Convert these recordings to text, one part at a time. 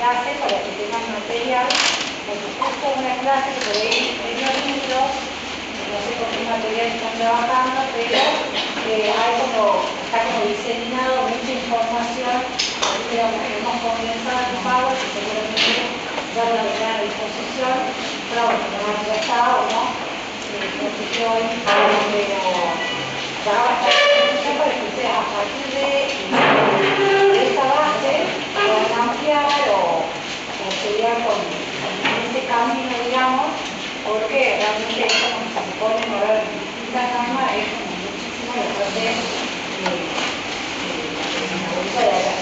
clase para que tengan material, porque justo una clase que por ahí en los libros, no sé con qué material están trabajando, pero está como diseminado mucha información, pero queremos comenzar en pago, que seguramente ya lo tendrán a disposición, pero bueno, no ya está o no, no sé qué hoy, pero ya va a estar disponible para que ustedes a partir de esta base puedan ampliar o estudiar con este camino, digamos, porque realmente es como se ponen a ver distintas ramas, es como muchísimo después de la bolsa de acá.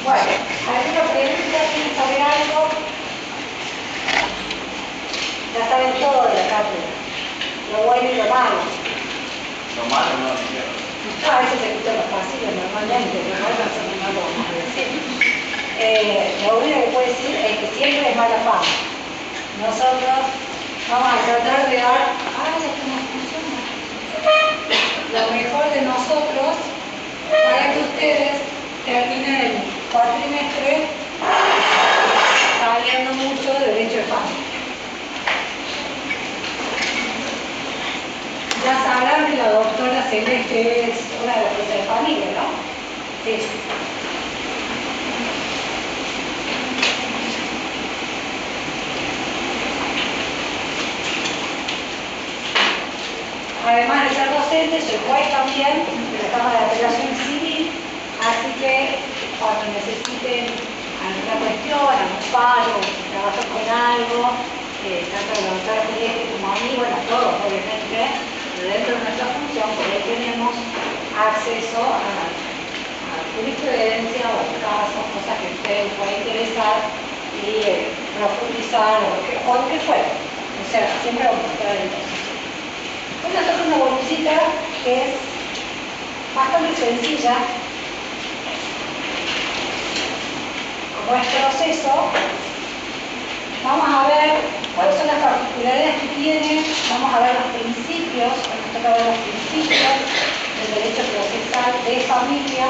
Bueno, ¿alguna pregunta? ¿Quieren saber algo? Ya saben todo de la cátedra, lo bueno y lo malo. Lo malo no lo quiero. A veces se escucha lo fácil, normalmente, pero no es lo malo, vamos a decir. Lo único que puedo decir es que siempre es mala fama. Nosotros vamos a tratar de dar, esto no funciona, lo mejor de nosotros para que ustedes terminen el cuatrimestre sabiendo mucho de derecho de familia. Ya sabrán que la doctora Celeste es una de las profesoras de familia, ¿no? Sí. Además de ser docente, soy juez también de la Cámara de Apelación Civil, así que cuando necesiten alguna cuestión, algún paro, si trabajan con algo, tanto de la doctora Celeste como a mí, bueno, a todos obviamente, pero dentro de nuestra función, por ahí tenemos acceso a jurisprudencia o casos, cosas que a ustedes les pueda interesar y profundizar o lo que fuera. O sea, siempre vamos a estar en eso. Voy a hacer una bolsita que es bastante sencilla. Como es proceso, vamos a ver cuáles son las particularidades que tiene, vamos a ver los principios, nos toca ver los principios del derecho procesal de familia,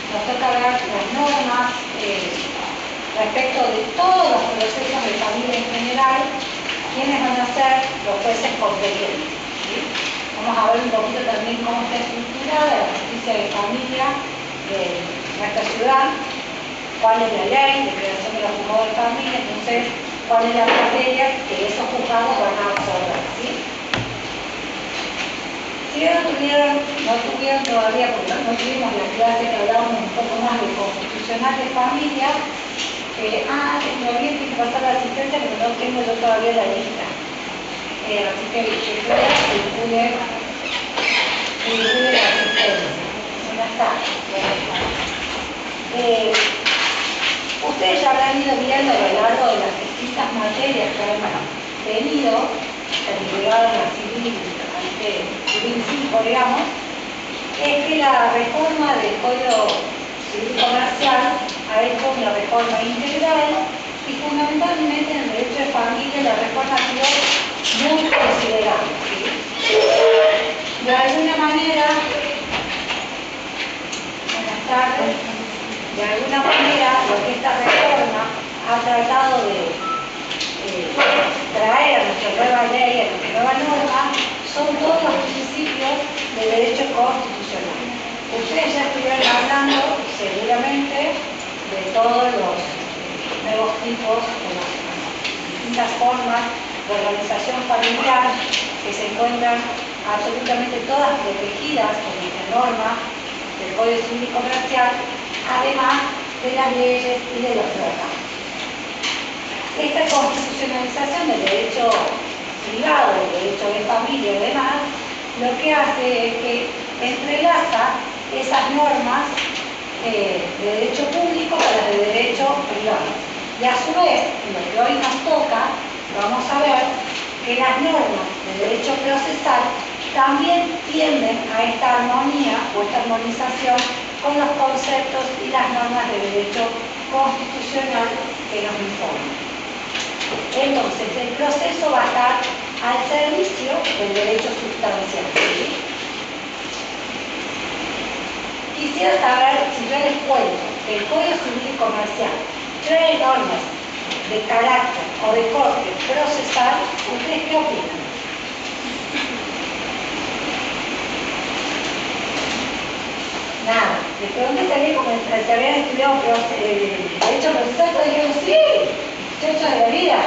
nos toca ver las normas respecto de todos los procesos de familia en general, quiénes van a ser los jueces competentes. ¿Sí? Vamos a ver un poquito también cómo está estructurada la justicia de familia de nuestra ciudad, cuál es la ley de creación de los juzgados de familia, entonces cuál es la materia que esos juzgados van a absorber. ¿Sí? Si no tuvieron todavía, porque no tuvimos la clase que hablábamos un poco más de constitucional de familia, me olvidé que pasar la asistencia, pero no tengo yo todavía la lista. Así que circule la asistencia. Ya está. Ustedes ya habrán ido viendo a lo largo de las distintas materias que han tenido, derivado en la civil, civil 5, digamos, es que la reforma del Código Civil Comercial ha hecho una reforma integral y fundamentalmente en el derecho de familia la reforma ha sido muy considerable. ¿Sí? De alguna manera, buenas tardes, de alguna manera lo que esta reforma ha tratado de traer a nuestra nueva ley, a nuestra nueva norma, son todos los principios del derecho constitucional. Ustedes ya estuvieron hablando seguramente de todos los nuevos tipos, de las distintas formas de organización familiar que se encuentran absolutamente todas protegidas por nuestra norma del Código Civil y Comercial, además de las leyes y de los tratados. Esta constitucionalización del derecho privado, del derecho de familia y demás, lo que hace es que entrelaza esas normas de derecho público con las de derecho privado. Y a su vez, en lo que hoy nos toca, vamos a ver que las normas de derecho procesal también tienden a esta armonía o esta armonización con los conceptos y las normas de derecho constitucional que nos informan. Entonces, el proceso va a estar al servicio del derecho sustancial. ¿Sí? Quisiera saber, si yo les cuento que el Código Civil y Comercial trae normas de carácter o de corte procesal, ¿ustedes qué opinan? Nada, les pregunté también como que habían estudiado derecho procesal, todos dijeron sí, muchachos de la vida.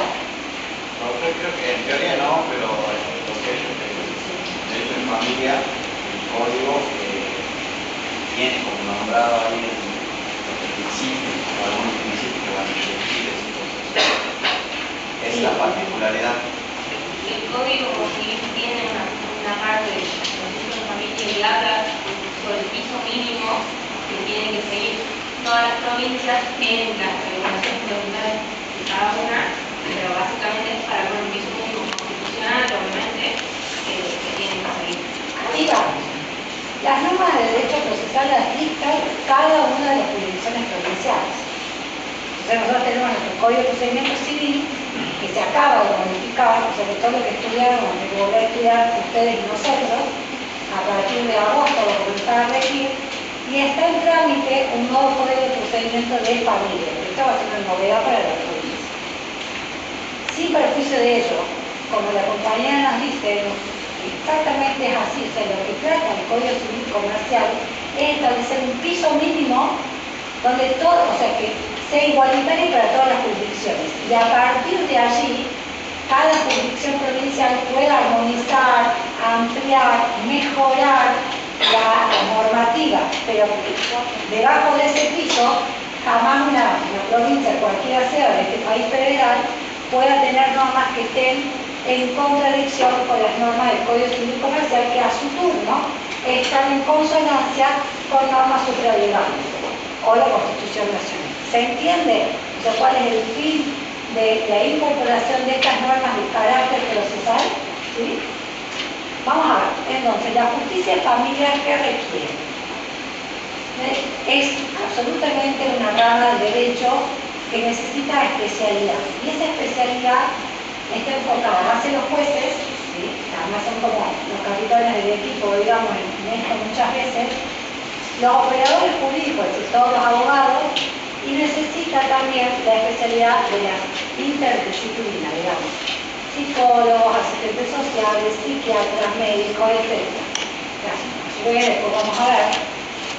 No, yo creo que en teoría no, pero lo que es el derecho en familia, el código tiene como nombrado ahí los principios, o algunos principios que van a dirigir ese proceso. Es la particularidad. El código civil tiene una parte de proceso de familia y habla sobre el piso mínimo que tienen que seguir todas las provincias en las regulaciones procesales de cada una, pero básicamente es para un piso mínimo constitucional, obviamente, que tienen que seguir. Ahí vamos. Las normas de derecho procesal las dicta cada una de las jurisdicciones provinciales. Entonces nosotros tenemos nuestro Código de Procedimiento Civil, que se acaba de modificar, o sea que todo lo que estudiaron, lo que volver a estudiar ustedes y nosotros, a partir de agosto lo comenzar a regir, y está en trámite un nuevo Código de Procedimiento de Familia. Esto va a ser una novedad para la provincia. Sin perjuicio de ello, como la compañera nos dice, exactamente es así, o sea, lo que trata el Código Civil Comercial es establecer un piso mínimo donde todo, o sea, que sea igualitario para todas las jurisdicciones. Y a partir de allí, cada jurisdicción provincial pueda armonizar, ampliar, mejorar la normativa, pero debajo de ese piso, jamás una provincia, cualquiera sea de este país federal, pueda tener normas que estén en contradicción con las normas del Código Civil Comercial, que a su turno están en consonancia con normas supralegables o la Constitución Nacional. ¿Se entiende? O sea, ¿cuál es el fin de la incorporación de estas normas de carácter procesal? ¿Sí? Vamos a ver. Entonces, la justicia familiar que requiere es absolutamente una rama del derecho que necesita especialidad. Y esa especialidad está enfocada hacia los jueces, ¿sí? Además son como los capitanes del equipo, digamos, en esto muchas veces, los operadores jurídicos, es decir, todos los abogados, y necesita también la especialidad de las interdisciplinas, digamos, psicólogos, asistentes sociales, psiquiatras, médicos, etc. Después vamos a ver,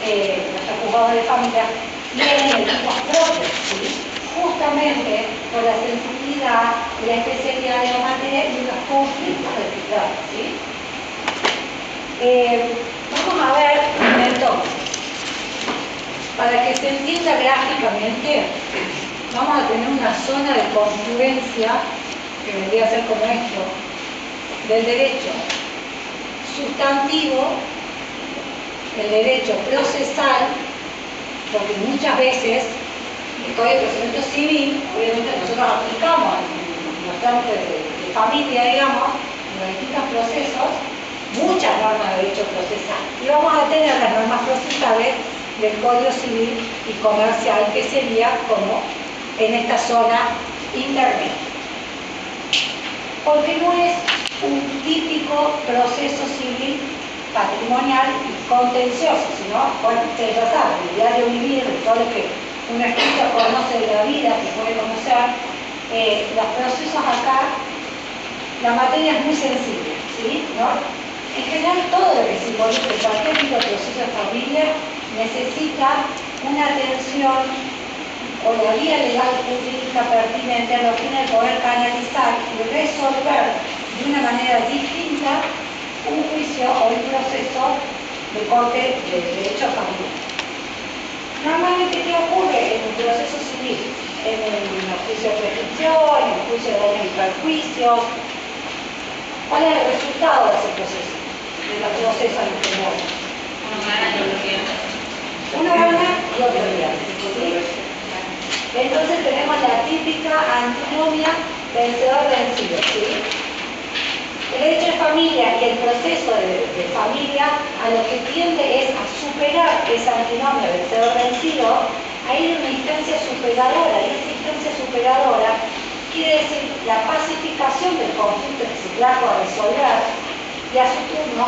nuestros juzgados de familia tienen equipos propios, ¿sí? Justamente por la sensibilidad y la especialidad de la materia y los conflictos de que trata, ¿sí? Vamos a ver entonces, para que se entienda gráficamente, vamos a tener una zona de confluencia, que vendría a ser como esto, del derecho sustantivo, el derecho procesal, porque muchas veces el Código de Procedimiento Civil, obviamente nosotros aplicamos en los trámites de familia, digamos, en los distintos procesos, muchas normas de derecho procesal. Y vamos a tener las normas procesales del Código Civil y Comercial, que sería como en esta zona intermedia. Porque no es un típico proceso civil patrimonial y contencioso, sino, bueno, ustedes ya saben, el diario vivir, de todo lo que un escrito conoce de la vida, que puede conocer, los procesos acá, la materia es muy sensible, ¿sí? ¿No? En general, todo lo que se involucra en cualquier tipo de proceso de familia necesita una atención o la vía legal jurídica pertinente a los fines de poder canalizar y resolver de una manera distinta un juicio o un proceso de corte de derecho familiar. Normalmente, ¿qué ocurre en un proceso civil? En el juicio de prescripción, en el juicio de daños y perjuicios. ¿Cuál es el resultado de ese proceso? De los procesos en general. Uno gana y otro pierde. Uno gana y otro pierde, ¿sí? Entonces tenemos la típica antinomia vencedor-vencido, ¿sí? El derecho de familia y el proceso de familia a lo que tiende es a superar esa antinomia vencedor-vencido, a ir a una instancia superadora, y esa instancia superadora quiere decir la pacificación del conflicto que se trajo a resolver y a su turno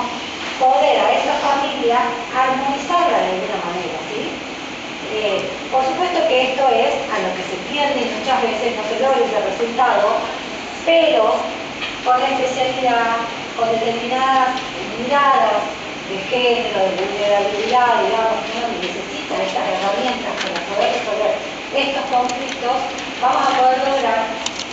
poder a esa familia armonizarla de alguna manera, ¿sí? Por supuesto que esto es a lo que se tiende y muchas veces no se logra ese resultado, pero con la especialidad, con determinadas miradas de género, de vulnerabilidad, digamos, que uno necesita estas herramientas para poder resolver estos conflictos, vamos a poder lograr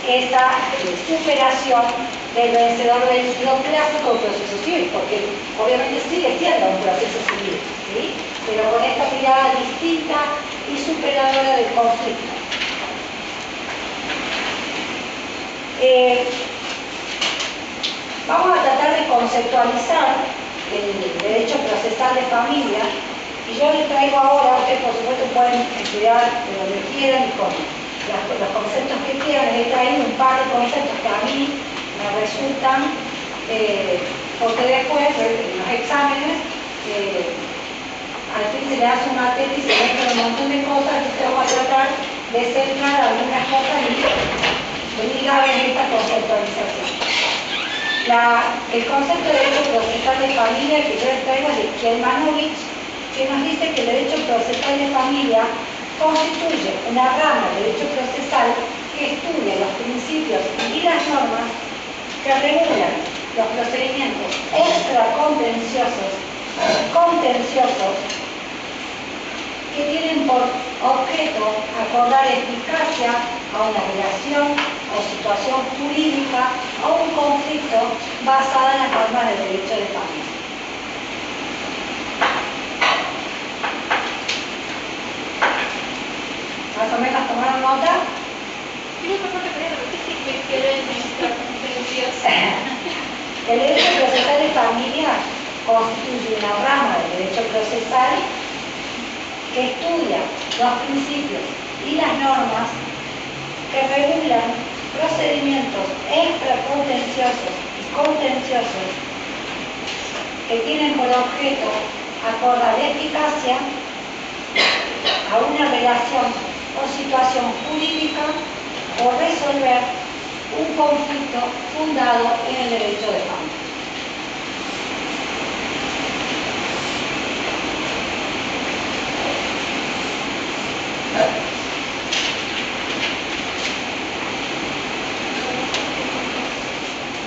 esa superación del vencedor vencido clásico del proceso civil, porque obviamente sigue siendo un proceso civil, ¿sí? Pero con esta mirada distinta y superadora del conflicto. Vamos a tratar de conceptualizar el derecho procesal de familia, y yo les traigo ahora, ustedes por supuesto pueden estudiar de donde quieran y con los conceptos que quieran. Les he traído un par de conceptos que a mí me resultan, porque después en los exámenes al fin se le hace una tesis y se mezclan un montón de cosas, entonces vamos a tratar de centrar algunas cosas y ligar en esta conceptualización. El concepto de derecho procesal de familia que yo les traigo es de Kjelmanovich, que nos dice que el derecho procesal de familia constituye una rama del derecho procesal que estudia los principios y las normas que regulan los procedimientos extracontenciosos que tienen por objeto acordar eficacia a una relación o situación jurídica o un conflicto basada en las normas del derecho de familia. ¿Más o menos tomaron nota? El derecho procesal de familia constituye una rama del derecho procesal que estudia los principios y las normas que regulan procedimientos extracontenciosos y contenciosos que tienen por objeto acordar eficacia a una relación o situación jurídica o resolver un conflicto fundado en el derecho de familia.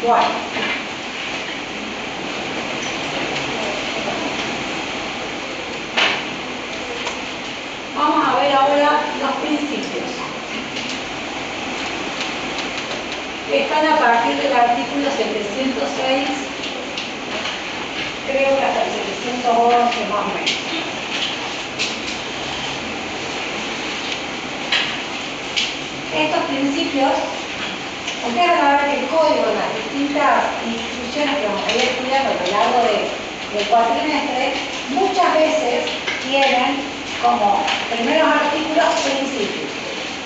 Bueno, vamos a ver ahora los principios. Están a partir del artículo 706, creo que hasta el 711 más o menos. Estos principios, ustedes van a ver que el código en las distintas instituciones que vamos a ir estudiando a lo largo del cuatrimestre, muchas veces tienen como primeros artículos principios.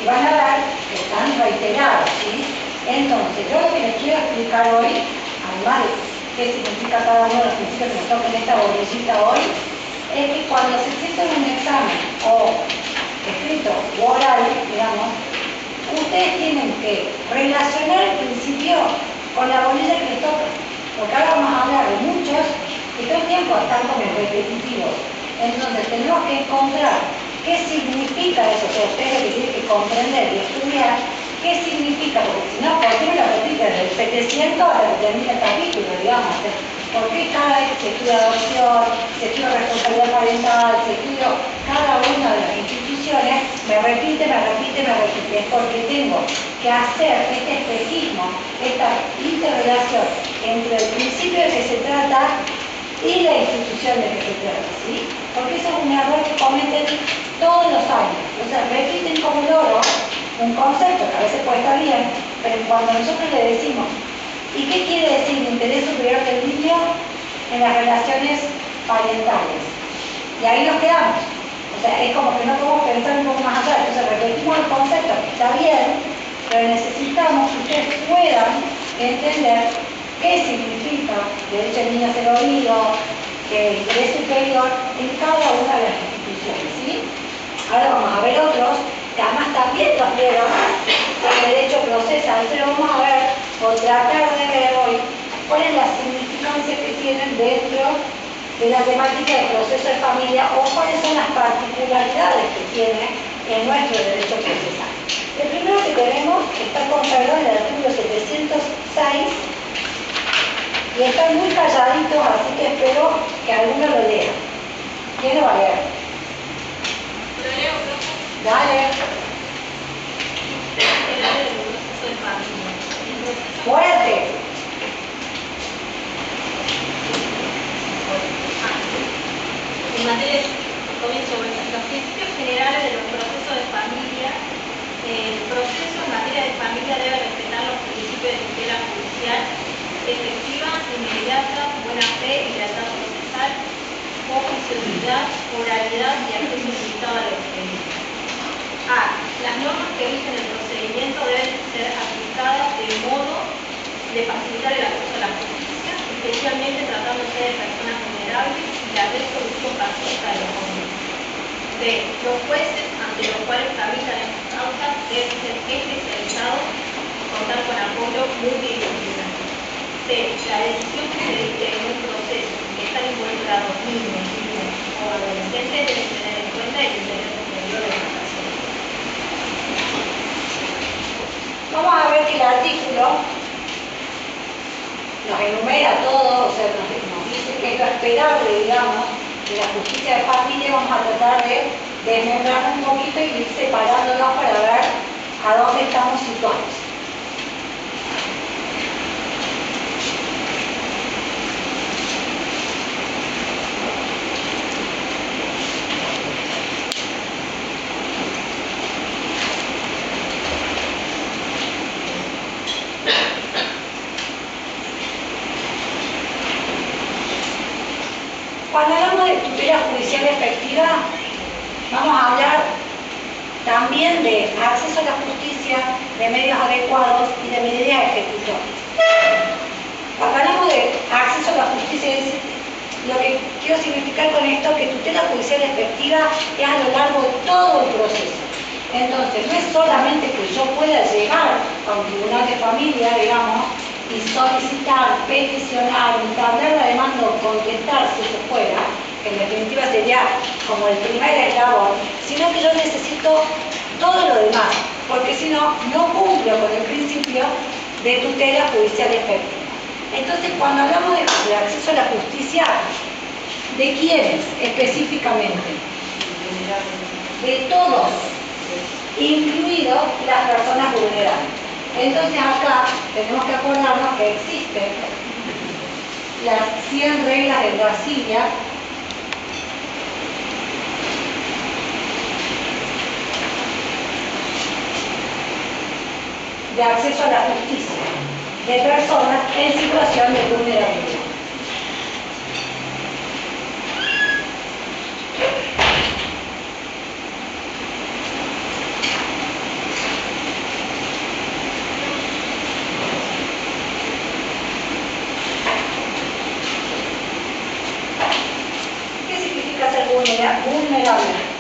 Y van a ver que están reiterados, ¿sí? Entonces, yo lo que les quiero explicar hoy, además de qué significa cada uno de los principios que nos tocan en esta bolsita hoy, es que cuando se sienta en un examen o escrito o oral, digamos, ustedes tienen que relacionar el principio con la bolilla que les toca. Porque ahora vamos a hablar de muchos que todo el tiempo están como repetitivos. Entonces tenemos que encontrar qué significa eso, que ustedes lo que tienen que comprender y estudiar qué significa, porque si no, ¿por qué me lo repiten desde el 700 hasta que termine el capítulo, digamos? ¿Por qué cada vez que se estudia adopción, se estudia responsabilidad parental, se estudia cada una de las instituciones, me repite? Es porque tengo que hacer este espejismo, esta interrelación entre el principio de que se trata y la institución de que se trata, ¿sí? Porque eso es un error que cometen todos los años. O sea, repiten como loro un concepto que a veces puede estar bien, pero cuando nosotros le decimos, ¿y qué quiere decir el interés superior del niño en las relaciones parentales? Y ahí nos quedamos. O sea, es como que no podemos pensar un poco más allá. Entonces repetimos el concepto, que está bien, pero necesitamos que ustedes puedan entender qué significa derecho del niño a ser oído, que interés superior en cada una de las instituciones, ¿sí? Ahora vamos a ver otros que además también los vieron en el derecho procesal, pero vamos a ver, o tratar de ver hoy, cuál es la significancia que tienen dentro de la temática del proceso de familia o cuáles son las particularidades que tiene en nuestro derecho procesal. El primero que tenemos está consagrado en el artículo 706 y están muy calladitos, así que espero que alguno lo lea. ¿Quién lo va a leer? Lo leo, profe. Dale. General del proceso de familia. El proceso Fuerte. en materia, comienzo con los principios generales de los procesos de familia. El proceso en materia de familia debe respetar los principios de tutela judicial efectiva, inmediata, buena fe, lealtad procesal, oficiosidad, oralidad y acceso limitado a la experiencia. A. Las normas que rigen el procedimiento deben ser aplicadas de modo de facilitar el acceso a la justicia, especialmente tratándose de personas vulnerables y la resolución pacífica de los conflictos. B. Los jueces ante los cuales tramitan estas causas deben ser especializados y contar con apoyo multidisciplinario. C. La decisión que se dicte en un proceso en que están involucrados niños, niñas o adolescentes deben tener en cuenta el interés superior de las personas. Vamos a ver que el artículo nos enumera todo, o sea, nos dice que es lo esperable, digamos, de la justicia de familia. Vamos a tratar de desmembrar un poquito y ir separándonos para ver a dónde estamos situados. Cuando hablamos de tutela judicial efectiva, vamos a hablar también de acceso a la justicia, de medios adecuados y de medidas ejecutorias. Cuando hablamos de acceso a la justicia, lo que quiero significar con esto es que tutela judicial efectiva es a lo largo de todo el proceso. Entonces, no es solamente que yo pueda llegar a un tribunal de familia, digamos, y solicitar, peticionar, entablar la demanda o contestar si eso fuera, que en definitiva sería como el primer eslabón, sino que yo necesito todo lo demás, porque si no, no cumplo con el principio de tutela judicial efectiva. Entonces, cuando hablamos de acceso a la justicia, ¿de quiénes específicamente? De todos, incluidos las personas vulnerables. Entonces acá tenemos que acordarnos que existen las 100 reglas de Brasilia de acceso a la justicia de personas en situación de vulnerabilidad. ¿Qué significa ser vulnerable?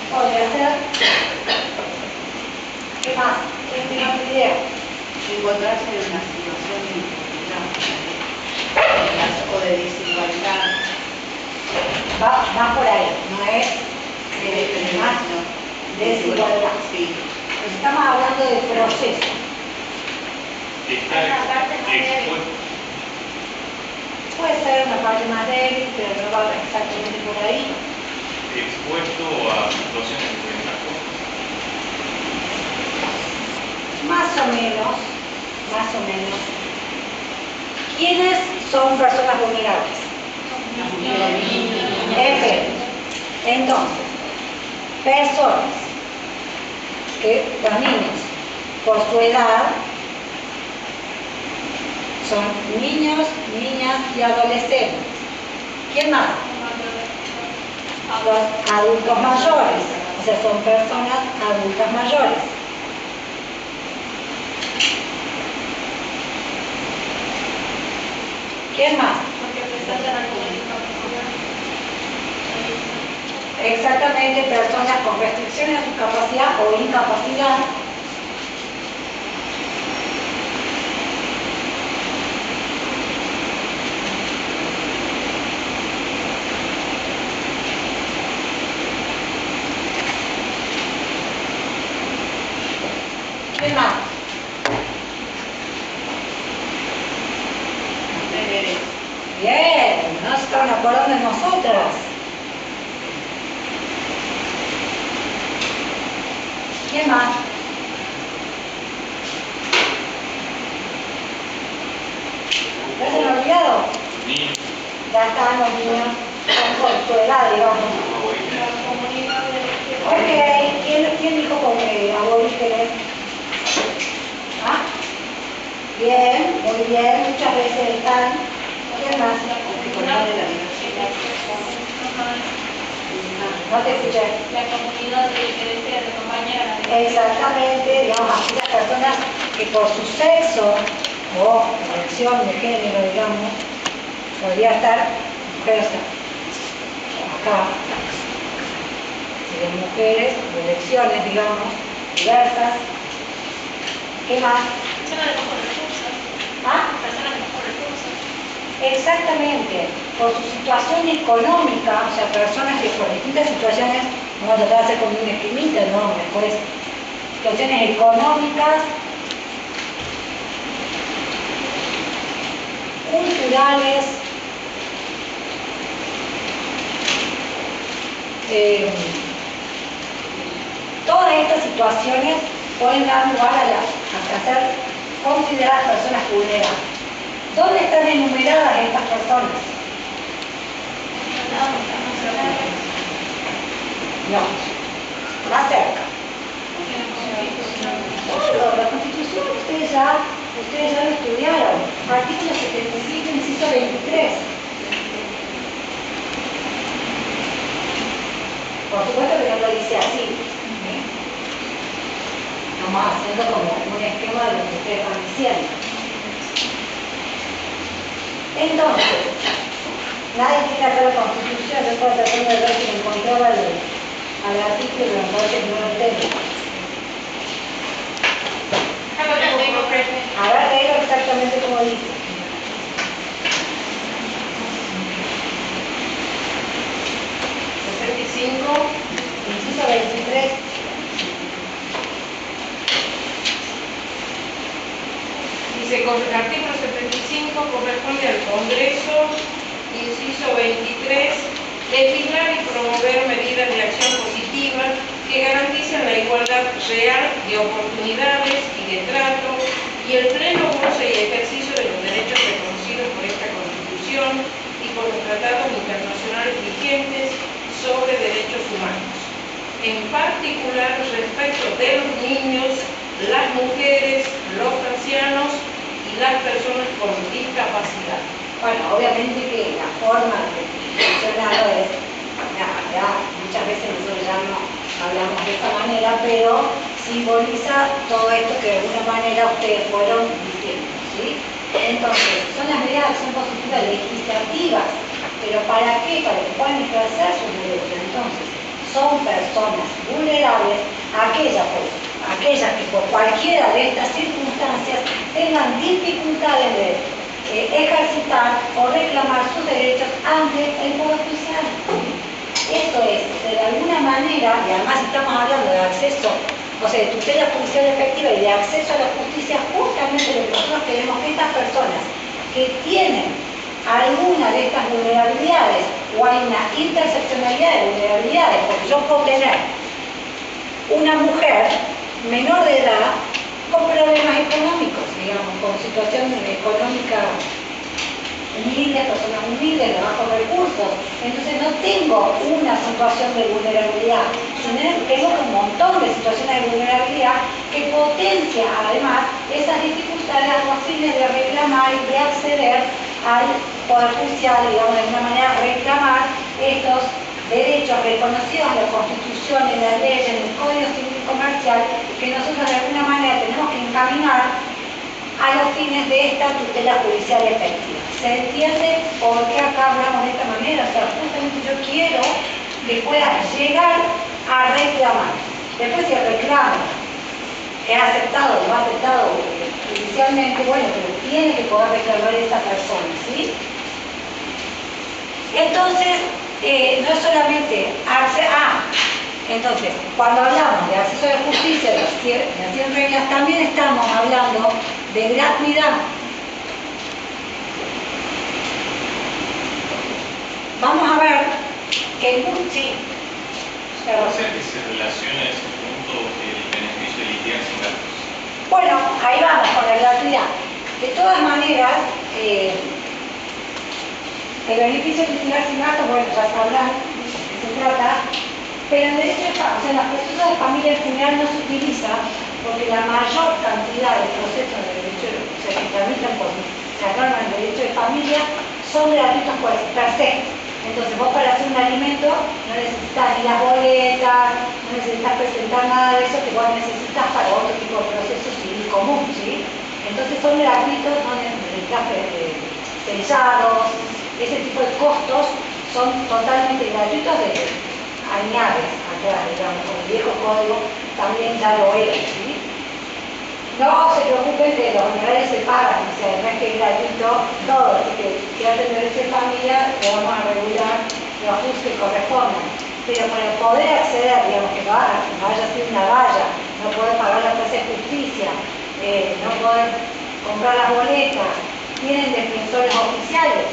Podría ser. ¿Qué más? ¿Quién tiene otra idea? Encontrarse en una situación de dificultad o de desigualdad. Va por ahí, no es más desigualdad. Sí. Estamos hablando de proceso. Hay una parte más débil. Puede ser una parte más débil, pero no va exactamente por ahí. Expuesto a situaciones desventajosas. Más o menos, más o menos. ¿Quiénes son personas vulnerables? F. Entonces, personas que los niños, por su edad, son niños, niñas y adolescentes. ¿Quién más? Los adultos mayores, o sea, son personas adultas mayores. ¿Quién más? Porque presentan alguna discapacidad. Exactamente, personas con restricciones a su capacidad o incapacidad. ¿Qué más? Mujeres. Bien, no se estaban acordando de nosotras. ¿Qué más? ¿No se han olvidado? Niños, Ya están los niños con tu edad, digamos. aborígenes. Ok, ¿quién dijo aborígenes? ¿Ah? Bien, muy bien, muchas veces están. ¿Quién más? Titular de la universidad. No te escuché. La comunidad de diferencia de compañeras. Exactamente, digamos, aquellas personas que por su sexo o elección de género, digamos, podría estar mujeres acá, de mujeres, de elecciones, digamos, diversas. ¿Qué más? Personas de bajos recursos. ¿Ah? Personas de bajos recursos. Exactamente, por su situación económica, o sea, personas que por distintas situaciones, vamos a tratar de hacer como una esquinita, ¿no? Después, situaciones económicas, culturales, todas estas situaciones pueden dar lugar a ser consideradas personas vulnerables. ¿Dónde están enumeradas estas personas? No, más cerca. Claro, la Constitución ustedes ya lo estudiaron. Artículo 75, inciso 23. Por supuesto que no lo dice así. Estamos haciendo como un esquema de lo que ustedes van diciendo. Entonces, nadie tiene acá la Constitución, yo estaba tratando de ver si me encontraba al artículo, pero me parece que no lo tengo. A ver, léelo exactamente como dice. Inciso 23. Dice, el artículo 75 corresponde al Congreso, inciso 23, legislar y promover medidas de acción positiva que garanticen la igualdad real de oportunidades y de trato y el pleno goce y ejercicio de los derechos reconocidos por esta Constitución y por los tratados internacionales vigentes sobre derechos humanos, en particular respecto de los niños, las mujeres, los ancianos y las personas con discapacidad. Bueno, obviamente que la forma de mencionarlo es, ya muchas veces nosotros ya no hablamos de esta manera, pero simboliza todo esto que de alguna manera ustedes fueron diciendo, ¿sí? Entonces, son las medidas de acción positiva legislativas, pero ¿para qué? Para que puedan ejercer sus derechos. Entonces, son personas vulnerables aquellas que por cualquiera de estas circunstancias tengan dificultades de ejercitar o reclamar sus derechos ante el Poder Judicial. Esto es, de alguna manera, y además estamos hablando de acceso, o sea, de tutela judicial efectiva y de acceso a la justicia, justamente lo que nosotros queremos que estas personas que tienen alguna de estas vulnerabilidades o hay una interseccionalidad de vulnerabilidades, porque yo puedo tener una mujer menor de edad con problemas económicos, digamos, con situación económica humilde, personas humildes, de bajos recursos. Entonces no tengo una situación de vulnerabilidad, sino tengo un montón de situaciones de vulnerabilidad que potencia además esas dificultades a los fines de reclamar y de acceder al Poder Judicial, digamos, de alguna manera reclamar estos derechos reconocidos en la Constitución, en la ley, en el Código Civil y Comercial, que nosotros de alguna manera tenemos que encaminar a los fines de esta tutela judicial efectiva. ¿Se entiende por qué acá hablamos de esta manera? O sea, justamente yo quiero que pueda llegar a reclamar. Después si el reclamo es aceptado o no aceptado judicialmente, bueno, pero tiene que poder reclamar esa persona, ¿sí? Entonces, no es solamente Entonces, cuando hablamos de acceso a la justicia, de las reglas, también estamos hablando de gratuidad. Vamos a ver que sí. ¿Cómo hacer que se relacione a ese punto el beneficio de litigar sin gastos? Bueno, ahí vamos con la gratuidad. De todas maneras, el beneficio de litigar sin gastos, bueno, ya sabrán de qué se trata, pero en derecho de familia, o sea, en los procesos de familia en general no se utiliza porque la mayor cantidad de procesos de derecho, o sea, que tramitan por la norma en derecho de familia son gratuitos per se. Entonces vos para hacer un alimento no necesitas ni las boletas, no necesitas presentar nada de eso que vos necesitas para otro tipo de proceso civil común, ¿sí? Entonces son gratuitos, no necesitas sellados, ese tipo de costos son totalmente gratuitos de añades atrás, digamos, con el viejo código también ya lo era, ¿sí? No se preocupen que los honorarios se pagan, o sea, no es que es gratuito todo, así que si hacen derecho de familia, le vamos a regular los ajustes que correspondan. Pero para poder acceder, digamos, que no haya sido una valla, no poder pagar la plaza de justicia, no poder comprar las boletas, tienen defensores oficiales.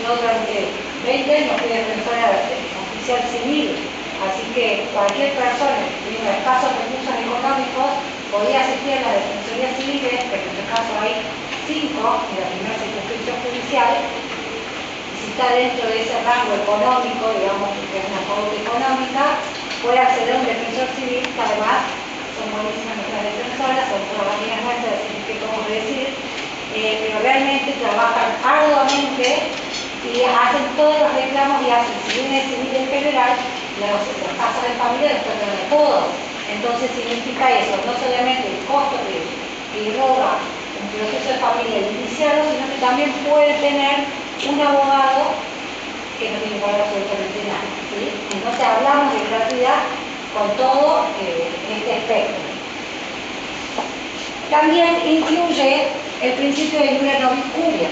Yo durante 20 años fui defensora oficial civil, así que cualquier persona que tuviera escasos recursos económicos podía asistir a la Defensoría Civil, que en este caso hay 5 en la primera circunscripción judicial, y si está dentro de ese rango económico, digamos que es una pauta económica, puede acceder a un defensor civil, que además son buenísimas nuestras defensoras, son todas amigas nuestras, así que podemos decir, pero realmente trabajan arduamente y hacen todos los reclamos y hacen, si bien es civil en general, los casos de familia los tratan a todos. Entonces significa eso, no solamente el costo que roba un proceso de familia iniciado, sino que también puede tener un abogado que no tiene que pagar absolutamente nada, ¿sí? Entonces hablamos de gratuidad con todo este aspecto. También incluye el principio de iura nobis curia.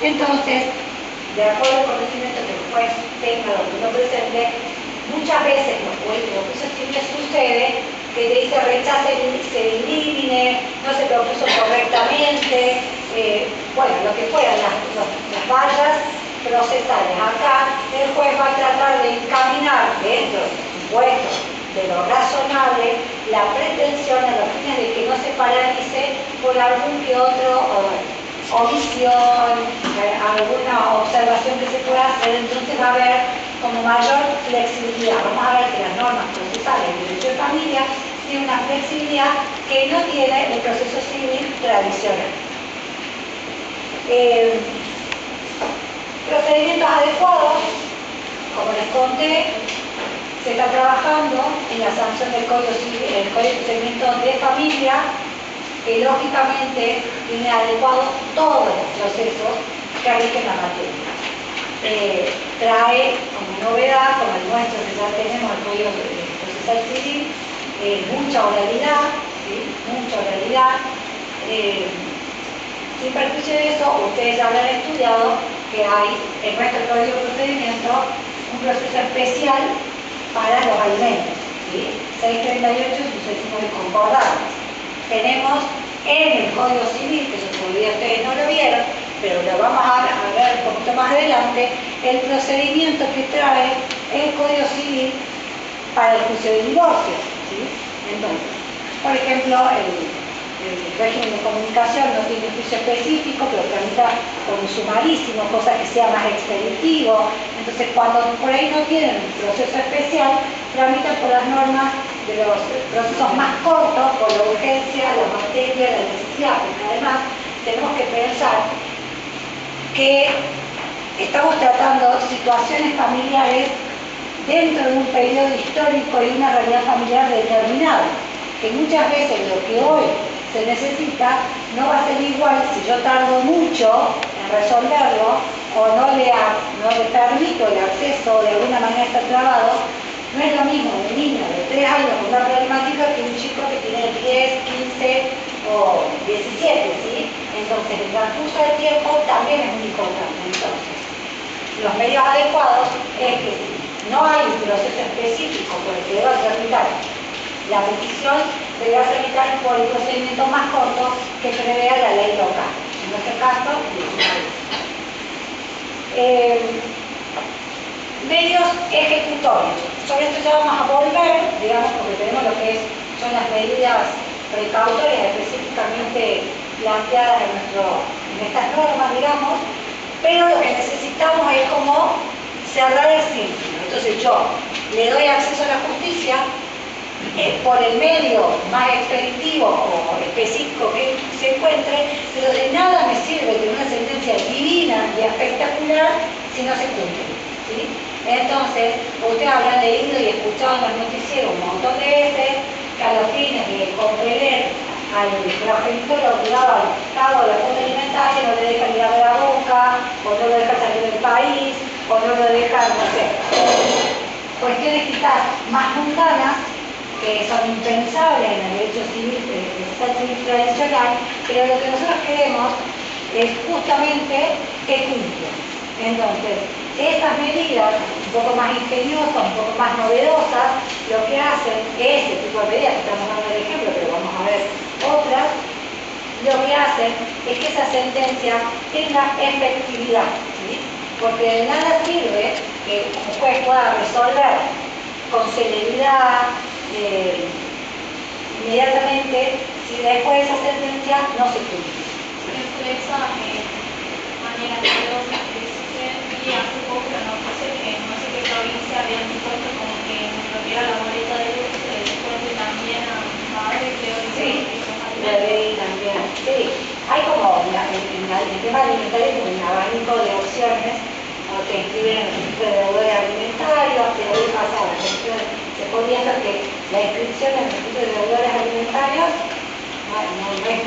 Entonces, de acuerdo al conocimiento que el juez tenga o que no presente, muchas veces en los procesos civiles sucede que te dice rechace se elimine, no se propuso correctamente, bueno, lo que fueran las vallas procesales. Acá el juez va a tratar de encaminar dentro, por supuesto, de lo razonable, la pretensión a los fines de que no se paralice por algún que otro omisión, alguna observación que se pueda hacer. Entonces va a haber como mayor flexibilidad. Vamos a ver que las normas procesales del derecho de familia tienen una flexibilidad que no tiene el proceso civil tradicional. Procedimientos adecuados, como les conté, se está trabajando en la sanción del Código Civil, el Código de Procedimientos de Familia, que lógicamente tiene adecuados todos los procesos que rigen la materia. Trae como novedad, como el nuestro que ya tenemos, el Código Procesal Civil, mucha oralidad, ¿sí? Mucha oralidad. Sin perjuicio de eso, ustedes ya habrán estudiado que hay en nuestro Código de Procedimiento un proceso especial para los alimentos, ¿sí? 638 sucesivos y concordables. Tenemos en el Código Civil, que todavía ustedes no lo vieron, pero lo vamos a ver un poquito más adelante, el procedimiento que trae el Código Civil para el juicio de divorcio, ¿sí? Entonces, por ejemplo, el régimen de comunicación no tiene juicio específico, pero tramita con un sumarísimo, cosa que sea más expeditivo. Entonces, cuando por ahí no tienen un proceso especial, tramitan por las normas de los procesos más cortos, por la urgencia, la materia, la necesidad, porque además tenemos que pensar que estamos tratando situaciones familiares dentro de un periodo histórico y una realidad familiar determinada, que muchas veces lo que hoy se necesita no va a ser igual si yo tardo mucho en resolverlo o no le permito el acceso, de alguna manera está trabado. No es lo mismo un niño de 3 años con una problemática que un chico que tiene 10, 15 o 17, ¿sí? Entonces, el transcurso del tiempo también es muy importante. Entonces, los medios adecuados es que si no hay un proceso específico por el que deba tramitar la petición, deberá tramitar por el procedimiento más corto que prevea la ley local. En nuestro caso, medios ejecutorios. Sobre esto ya vamos a volver, digamos, porque tenemos lo que son las medidas precautorias específicamente planteadas en estas normas, digamos, pero lo que necesitamos es como cerrar el círculo. Entonces yo le doy acceso a la justicia por el medio más expeditivo o específico que se encuentre, pero de nada me sirve tener una sentencia divina y espectacular si no se cumple, ¿sí? Entonces, ustedes habrán leído y escuchado en los noticieros un montón de veces que a los fines de compeler al progenitor obligado al pago de la cuota alimentaria no le dejan ir a ver la boca, o no lo dejan salir del país, o no lo dejan, no sé, cuestiones quizás más mundanas que son impensables en el derecho civil, civil tradicional, pero lo que nosotros queremos es justamente que cumpla. Entonces, estas medidas un poco más ingeniosas, un poco más novedosas, lo que hacen, ese tipo de medidas, que estamos dando el ejemplo, pero vamos a ver otras, lo que hacen es que esa sentencia tenga efectividad, ¿sí? Porque de nada sirve que un juez pueda resolver con celeridad, inmediatamente, si después de esa sentencia no se cumple. Entre esas maneras novedosas que suceden, y hace poco, no sé qué provincia habían dispuesto como que en lo que era la boleta de luz se descuente también a madres, creo que sí, la ley también. Sí, hay como en el tema alimentario como un abanico de opciones, o te inscriben en el registro de deudores alimentarios, pero hoy pasa la cuestión, se podría hacer que la inscripción en el registro de deudores alimentarios no es.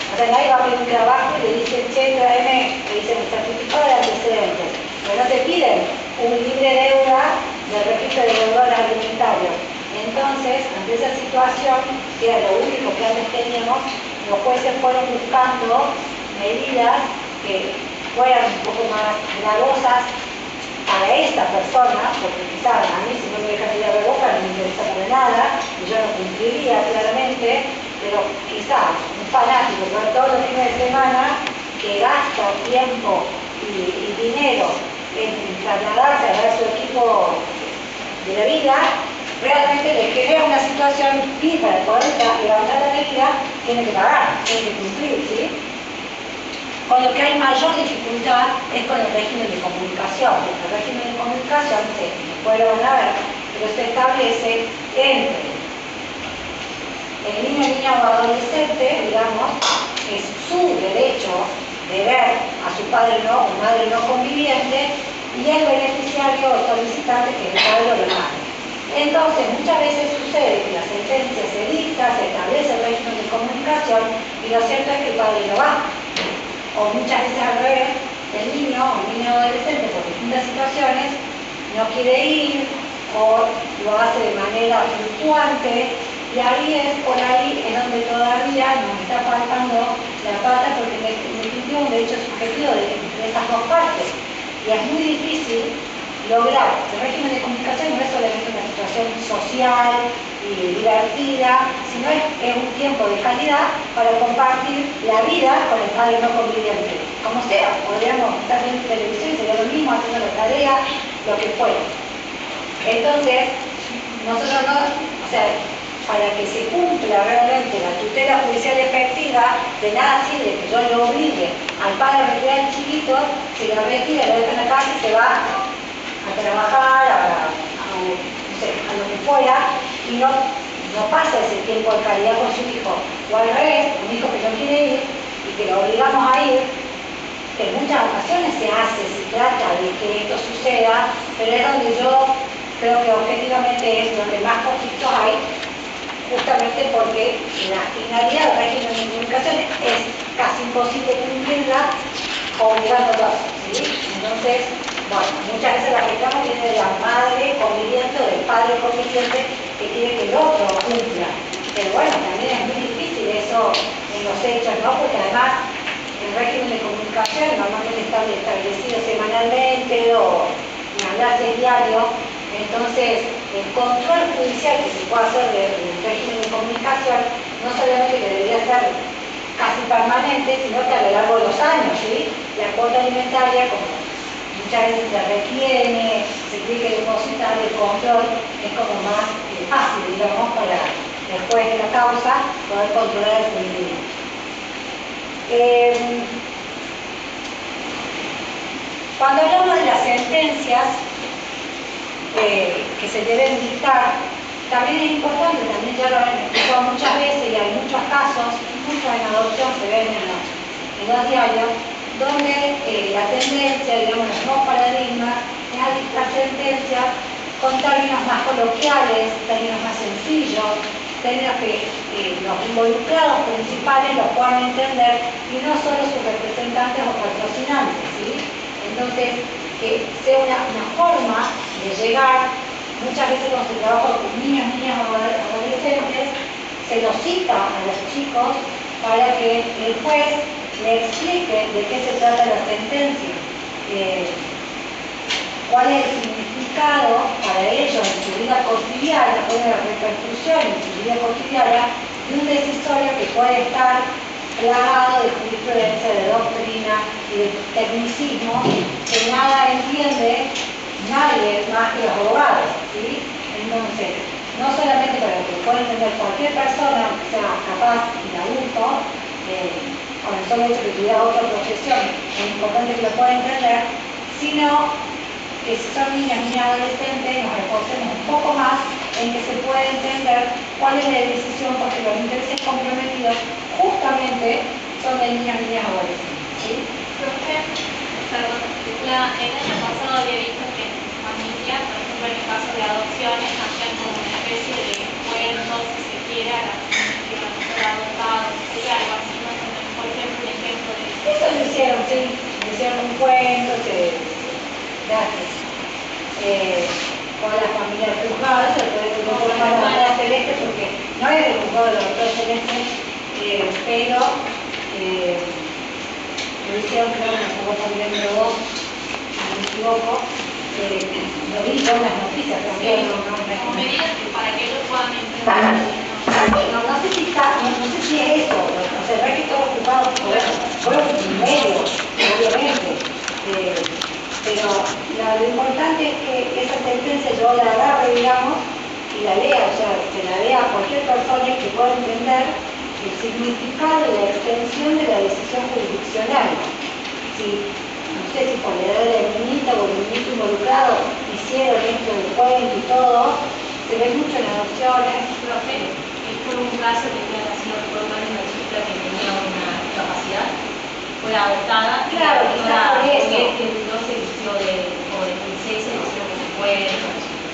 O sea, nadie va a pedir un trabajo y le dicen, che, tráeme, le dicen el certificado de antecedentes, pero no te piden un libre deuda del registro de deudores alimentarios. Entonces, ante esa situación, que era lo único que antes teníamos, los jueces fueron buscando medidas que fueran un poco más gravosas para esta persona, porque quizás a mí si no me dejan ir a ver boca no me interesa para nada, y yo no cumpliría claramente, pero quizás un fanático, sobre todo los fines de semana, que gasta tiempo y dinero en trasladarse a ver su equipo de la vida, realmente le genera una situación y para poder levantar la medida tiene que pagar, tiene que cumplir, ¿sí? Con lo que hay mayor dificultad es con el régimen de comunicación, porque el régimen de comunicación, después lo van a ver, pero se establece entre el niño, niña o adolescente, digamos, es su derecho de ver a su padre o madre no conviviente, y el beneficiario o solicitante que es el padre o la madre. Entonces, muchas veces sucede que la sentencia se dicta, se establece el régimen de comunicación, y lo cierto es que el padre no va. O muchas veces al revés, el niño o niña adolescente por distintas situaciones no quiere ir o lo hace de manera fluctuante, y ahí es donde todavía nos está faltando la pata, porque en definitiva un derecho subjetivo de esas dos partes, y es muy difícil lograr. El régimen de comunicación no es solamente una situación social y divertida, sino es un tiempo de calidad para compartir la vida con el padre no conviviente. Como sea, podríamos estar viendo televisión y sería lo mismo, haciendo la tarea, lo que fuera. Entonces, nosotros no, o sea, para que se cumpla realmente la tutela judicial efectiva, de nada sirve que yo le obligue al padre a retirar al chiquito, si lo retira, lo deja en la casa y se va a trabajar, no sé, a lo que fuera, y no pasa ese tiempo de calidad con su hijo. O al revés, un hijo que no quiere ir y que lo obligamos a ir, que en muchas ocasiones se hace, se trata de que esto suceda, pero es donde yo creo que objetivamente es donde más conflictos hay, justamente porque la finalidad del régimen de comunicación es casi imposible cumplirla obligándolo, ¿sí? Entonces, bueno, muchas veces la reclamo viene de la madre conviviente o del padre conviviente que quiere que el otro cumpla. Pero bueno, también es muy difícil eso en los hechos, ¿no? Porque además régimen de comunicación normalmente está establecido semanalmente o en hablarse diario. Entonces, el control judicial que se puede hacer del régimen de comunicación no solamente que debería ser casi permanente, sino que a lo largo de los años, ¿sí? La cuota alimentaria, como muchas veces se retiene, se tiene que depositar, el control es como más fácil, digamos, para después de la causa poder controlar el cumplimiento. Cuando hablamos de las sentencias que se deben dictar, también es importante, también ya lo han explicado muchas veces y hay muchos casos, incluso en adopción se ven en los diarios, donde la tendencia, digamos, los nuevos paradigmas es a dictar sentencias con términos más coloquiales, términos más sencillos, términos que los involucrados principales los puedan entender y no solo sus representantes o patrocinantes, ¿sí? Entonces, que sea una forma de llegar, muchas veces cuando se trabaja con niños o adolescentes, se los cita a los chicos para que el juez le explique de qué se trata la sentencia, cuál es el significado para ellos en su vida cotidiana, cuál es la repercusión en su vida cotidiana de un decisorio que puede estar plagado de jurisprudencia, de doctrina y de tecnicismo que nada entiende nadie más que los abogados, ¿sí? Entonces, no solamente para que lo pueda entender cualquier persona, que sea capaz y adulto, con el solo hecho de que tuviera otra profesión, es importante que lo pueda entender, sino que si son niñas y adolescentes nos esforcemos un poco más en que se pueda entender cuál es la decisión, porque los intereses comprometidos justamente son de niñas y adolescentes, ¿sí? Profe, perdón, el año pasado había visto que en familia, por ejemplo en el caso de adopciones, hacían como una especie de cuento, si se quiere, a la familia que iban a ser adoptados, sería algo así, más o menos, por ejemplo, un ejemplo de eso. Eso lo hicieron, sí, lo hicieron un cuento, gracias. Con la familia del juzgado, se puede llamar la doctora Celeste porque no es del juzgado de la doctora Celeste, pero lo hicieron, creo que me familia número 2, si no me equivoco, lo vi yo en las noticias también, Como medidas para que ellos puedan entender. no sé si está, no sé si es eso, o sea, no es que todos los juzgados fueron medio, obviamente, pero lo importante es que esa sentencia yo la agarre, digamos, y la lea, o sea, se la lea a cualquier persona que pueda entender el significado y la extensión de la decisión jurisdiccional. Si, no sé si por la edad del niñito o del niñito involucrado hicieron esto del cuento y todo, se ve mucho en adopciones. Profe, es por un caso que tenía nacido por una chica que tenía una discapacidad, fue adoptada, Claro, quizás por eso. No se eligió de princesa, eligió que se puede.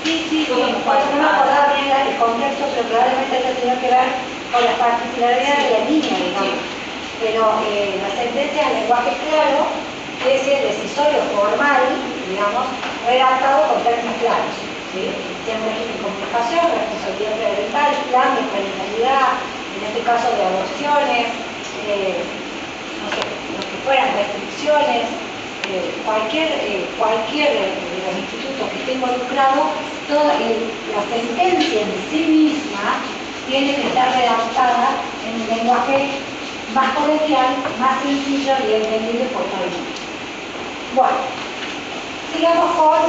Sí, no me acordaba bien el contexto, pero probablemente eso tiene que ver con las particularidades de la niña, digamos. Pero la sentencia en lenguaje claro es el decisorio formal, digamos, redactado con términos claros. ¿Sí? Tiene un régimen de comunicación, responsabilidad parental, plan de parentalidad, en este caso de adopciones, no sé, lo que fueran restricciones, cualquier de los institutos que esté involucrado, toda la sentencia en sí misma tiene que estar redactada en un lenguaje más coloquial, más sencillo y entendible por todo el mundo. Bueno, sigamos con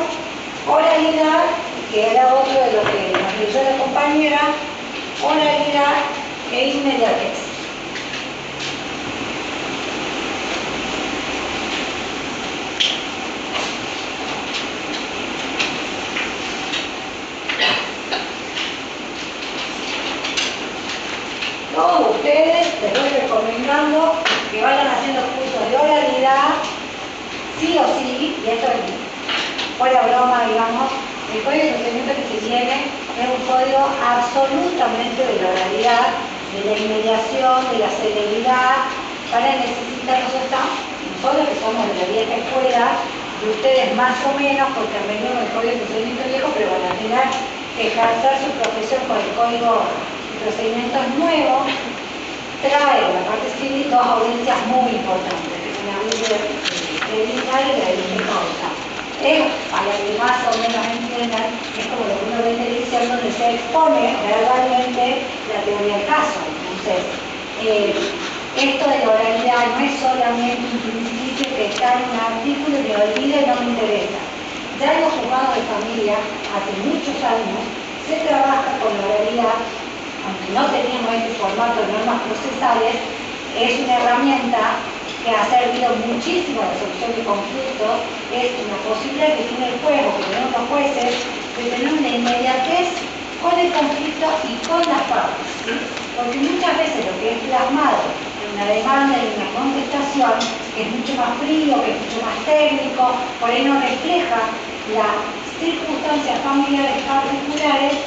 oralidad, que era otro de lo que nos leyó la compañera, oralidad e inmediatez. Todos ustedes les voy recomendando que vayan haciendo cursos de oralidad, sí o sí, y esto es fuera broma, digamos, el código de procedimiento que se viene es un código absolutamente de la oralidad, de la inmediación, de la celeridad, van a necesitar nosotros que somos de la vieja escuela, de ustedes más o menos, porque han venido el código de procedimiento viejo, pero van a tener que ejercer su profesión con el código de procedimientos nuevo, trae la parte civil dos audiencias muy importantes. elige evitar y la elige causa. Es, para que más o menos entiendan, es como lo que uno ve en televisión donde se expone verbalmente la teoría del caso. Entonces, esto de la oralidad no es solamente un principio que está en un artículo y me olvido y no me interesa. Ya en los juzgados de familia, hace muchos años, se trabaja con la oralidad, aunque no teníamos este formato de normas procesales, es una herramienta que ha servido muchísimo a la solución de conflictos, es una posibilidad que tiene el juez o que tenemos los jueces de tener una inmediatez con el conflicto y con las partes, ¿sí? Porque muchas veces lo que es plasmado en una demanda y una contestación es mucho más frío, que es mucho más técnico, por ahí no refleja las circunstancias familiares particulares,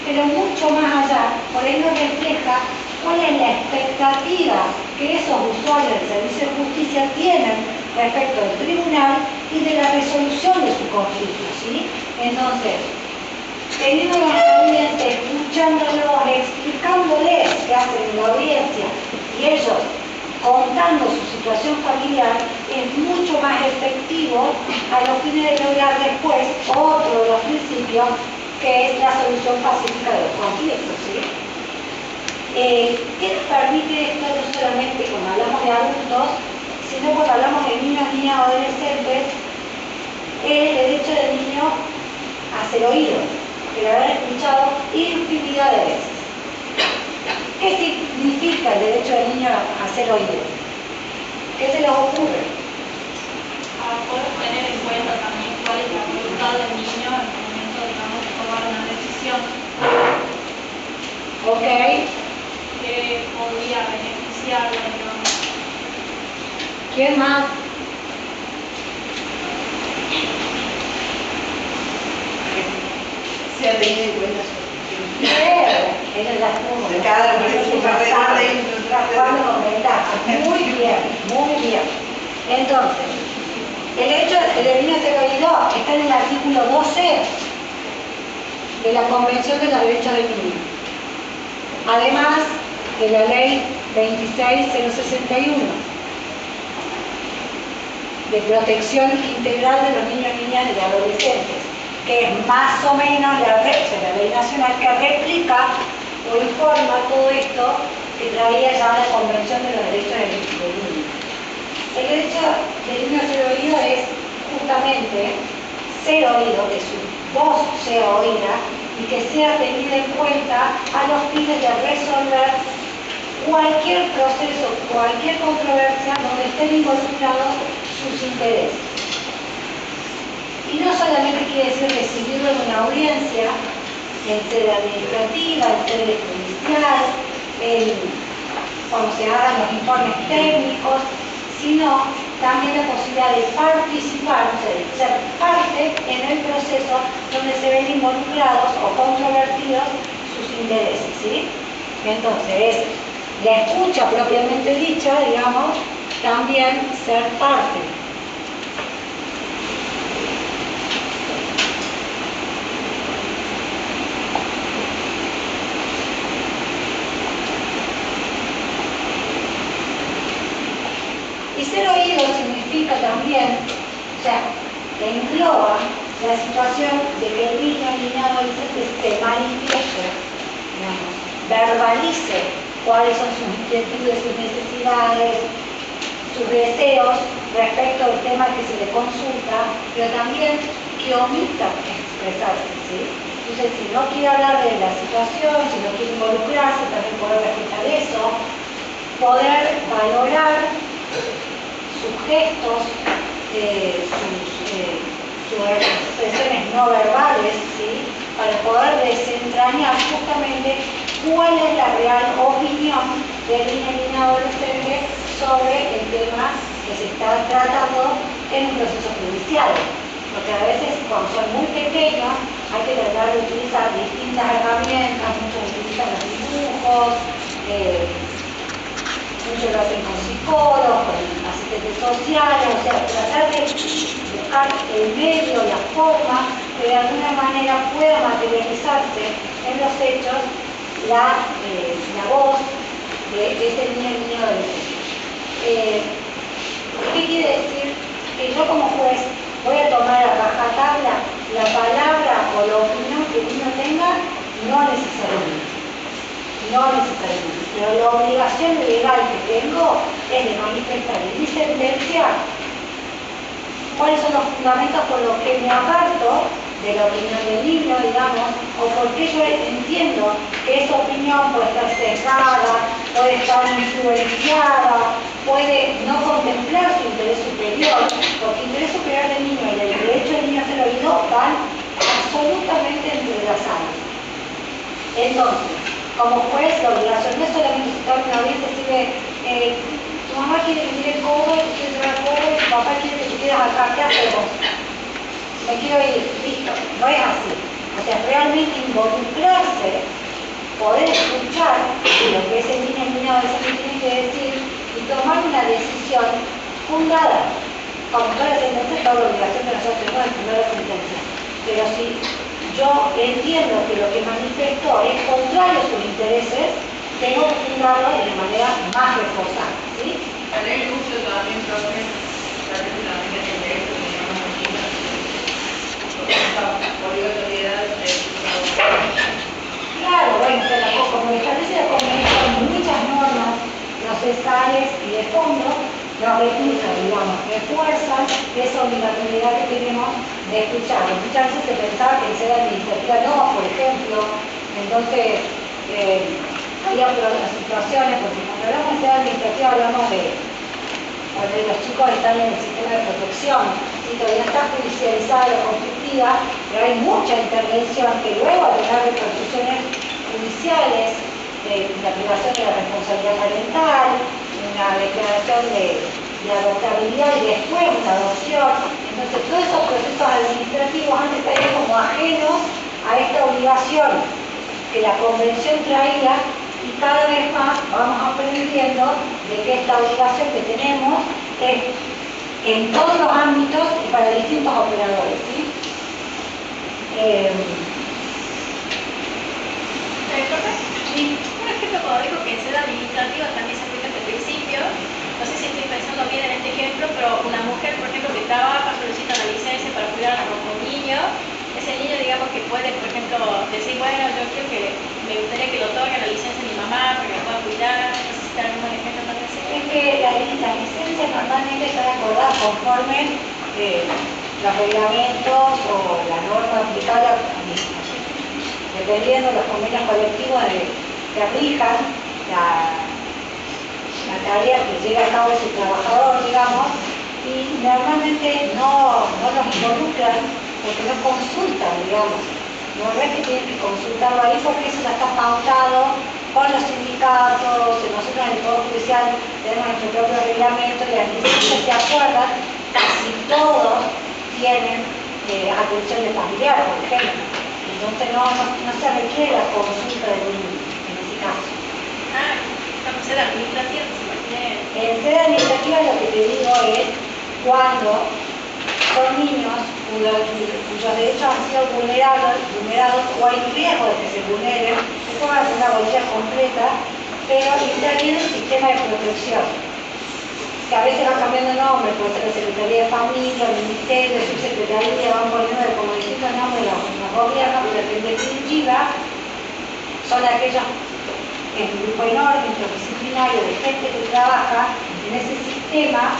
pero mucho más allá, por ahí no refleja cuál es la expectativa que esos usuarios del servicio de justicia tienen respecto al tribunal y de la resolución de su conflicto, ¿sí? Entonces, teniendo los clientes, escuchándolos, explicándoles qué hacen en la audiencia y ellos contando su situación familiar, es mucho más efectivo a los fines de lograr después otro de los principios que es la solución pacífica de los conflictos, ¿sí? ¿Qué nos permite esto? No solamente cuando hablamos de adultos, sino cuando hablamos de niños, niñas, adolescentes, el derecho del niño a ser oído, el haber escuchado infinidad de veces. ¿Qué significa el derecho del niño a ser oído? ¿Qué se les ocurre? Poder tener en cuenta también cuál es la voluntad del niño en el momento, digamos, de tomar una decisión Ok. que podría beneficiarlo, digamos. ¿Quién más? Se ha tenido en cuenta su opinión. Ella ya estuvo De cada con ventaja. Muy bien, muy bien. Entonces, el hecho del niño ser oído está en el artículo 12 de la Convención de los Derechos del Niño. Además de la ley 26061 de protección integral de los niños, niñas y adolescentes, que es más o menos la ley nacional que replica o informa todo esto que traía ya la Convención de los Derechos del Niño. El derecho del niño a ser oído es justamente ser oído, que su voz sea oída y que sea tenida en cuenta a los fines de resolver cualquier proceso, cualquier controversia donde estén involucrados sus intereses. Y no solamente quiere decir recibirlo en una audiencia, en sede administrativa, en sede judicial, cuando se hagan los informes técnicos, sino también la posibilidad de participar, de ser parte en el proceso donde se ven involucrados o controvertidos sus intereses, ¿sí? Entonces, es la escucha propiamente dicha, digamos, también ser parte. Y ser oído significa también, o sea, engloba la situación de que el niño, niña, adolescente se manifieste, digamos, verbalice cuáles son sus inquietudes, sus necesidades, sus deseos respecto al tema que se le consulta, pero también que omita expresarse, ¿sí? Entonces, si no quiere hablar de la situación, si no quiere involucrarse, también poder respetar eso, poder valorar sus gestos, sus expresiones no verbales, ¿sí? Para poder desentrañar justamente cuál es la real opinión del niño, niña, adolescente sobre el tema que se está tratando en un proceso judicial. Porque a veces cuando son muy pequeños hay que tratar de utilizar distintas herramientas, muchos utilizan los dibujos, muchos lo hacen con psicólogos, con asistentes sociales, o sea, tratar de buscar el medio, la forma que de alguna manera pueda materializarse en los hechos la voz de este niño, niño adolescente. ¿Qué quiere decir? Que yo como juez voy a tomar a rajatabla la palabra o la opinión que el niño tenga, no necesariamente. No necesariamente. Pero la obligación legal que tengo es de manifestar en mi sentencia cuáles son los fundamentos por los que me aparto de la opinión del niño, digamos, o porque yo entiendo que esa opinión puede estar sesgada, puede estar influenciada, puede no contemplar su interés superior, porque el interés superior del niño y el derecho del niño a ser oído van absolutamente entrelazados. Entonces, como juez, la obligación no es solamente citar una audiencia y decirle tu mamá quiere que tire el codo, tú quieres llevar el codo, y tu papá quiere que tú quieras acá, ¿qué hacemos? Me quiero ir, listo, no es así. O sea, realmente involucrarse, poder escuchar lo que ese niño o niña adolescente tiene que decir y tomar una decisión fundada. Como toda la sentencia, toda la obligación de nosotros tenemos de fundar la sentencia. Pero si yo entiendo que lo que manifestó es contrario a sus intereses, tengo que fundarlo de manera más reforzada, ¿sí? La ley uso también, profe, la ley también tiene que ver con obligatoriedad de Claro, bueno, como establece la Convención, muchas normas procesales y de fondo nos refuerzan, digamos, refuerzan esa obligatoriedad que tenemos de escuchar. Muchas veces se pensaba que en sede administrativa no, por ejemplo, entonces hay otras situaciones, porque cuando hablamos de sede administrativa hablamos de cuando los chicos están en el sistema de protección, y todavía está judicializada la conflictiva, pero hay mucha intervención que luego al tener repercusiones judiciales, la privación de la responsabilidad parental, una declaración de adoptabilidad y después una adopción. Entonces todos esos procesos administrativos antes estarían como ajenos a esta obligación que la Convención traía, y cada vez más vamos aprendiendo de que esta obligación que tenemos es en todos los ámbitos y para distintos operadores, ¿sí? Sí. Un ejemplo, cuando digo que en sede administrativa también se aplica este principio, no sé si estoy pensando bien en este ejemplo, pero una mujer, por ejemplo, que trabaja, solicita una licencia para cuidar a un niño, ese niño, digamos, que puede, por ejemplo, decir, bueno, yo quiero que me gustaría que le otorguen la licencia a mi mamá para que me pueda cuidar, no sé si está algún buen ejemplo también. Es que las licencias normalmente están acordadas conforme los reglamentos o la norma aplicada, dependiendo de los convenios colectivos que rijan la tarea que lleva a cabo ese trabajador, digamos, y normalmente no los involucran porque no consultan, digamos. No es que tienen que consultarlo ahí porque eso ya está pautado con los sindicatos. Nosotros en el Poder Judicial tenemos nuestro propio reglamento y las licencias se acuerdan, casi todos tienen atención de familiar, por ejemplo. Entonces no se requiere la consulta del niño en ese caso. Ah, en sede administrativa, se imaginé. En sede administrativa lo que te digo es cuando son niños cuyos derechos han sido vulnerados o hay riesgo de que se vulneren, eso va a ser una bolilla completa, pero interviene el sistema de protección, que a veces va cambiando de nombre, puede ser la Secretaría de Familia, el Ministerio, Subsecretaría, van poniendo como distintos nombres los gobiernos, pero en definitiva son aquellos en grupo enorme, interdisciplinario, de gente que trabaja en ese sistema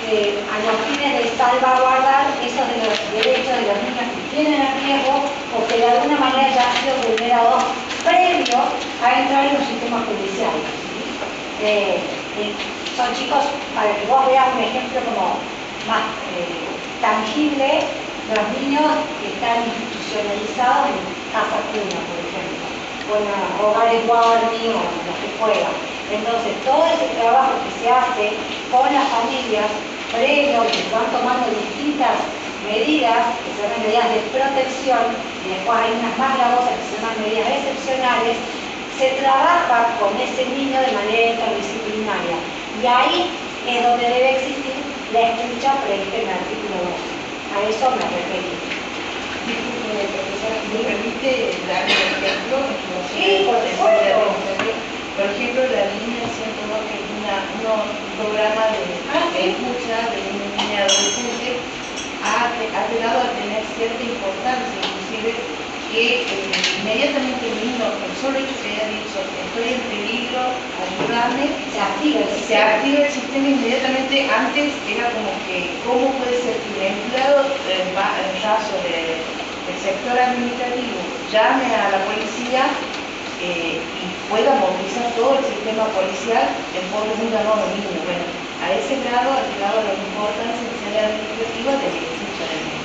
a los fines de salvaguardar esos de los derechos de los niños que tienen en riesgo o que de alguna manera ya han sido vulnerados previo a entrar en un sistema judicial. Son chicos, para que vos veas un ejemplo como más tangible, los niños que están institucionalizados en casa cuna, por ejemplo, o en hogares Warmi o los que juegan. Entonces, todo ese trabajo que se hace con las familias, previo que se van tomando distintas medidas, que se llaman medidas de protección, y después hay unas más gravosas que se llaman medidas excepcionales, se trabaja con ese niño de manera interdisciplinaria. Y ahí es donde debe existir la escucha prevista en el artículo 2. A eso me referí. Disculpe, profesora, ¿me permite dar un ejemplo? Sí, por supuesto. Por ejemplo, la línea 102, que es una un programa de escucha de un niño adolescente ha llegado a tener cierta importancia, inclusive que inmediatamente el niño, el solo hecho que haya dicho estoy en peligro, ayúdame, se activa el sistema inmediatamente. Antes era como que, ¿cómo puede ser que un empleado, en el caso del sector administrativo, llame a la policía y pueda movilizar todo el sistema policial en pos de un llamado de niño? Bueno, a ese grado ha llegado la importancia de ser administrativa de la escucha del niño.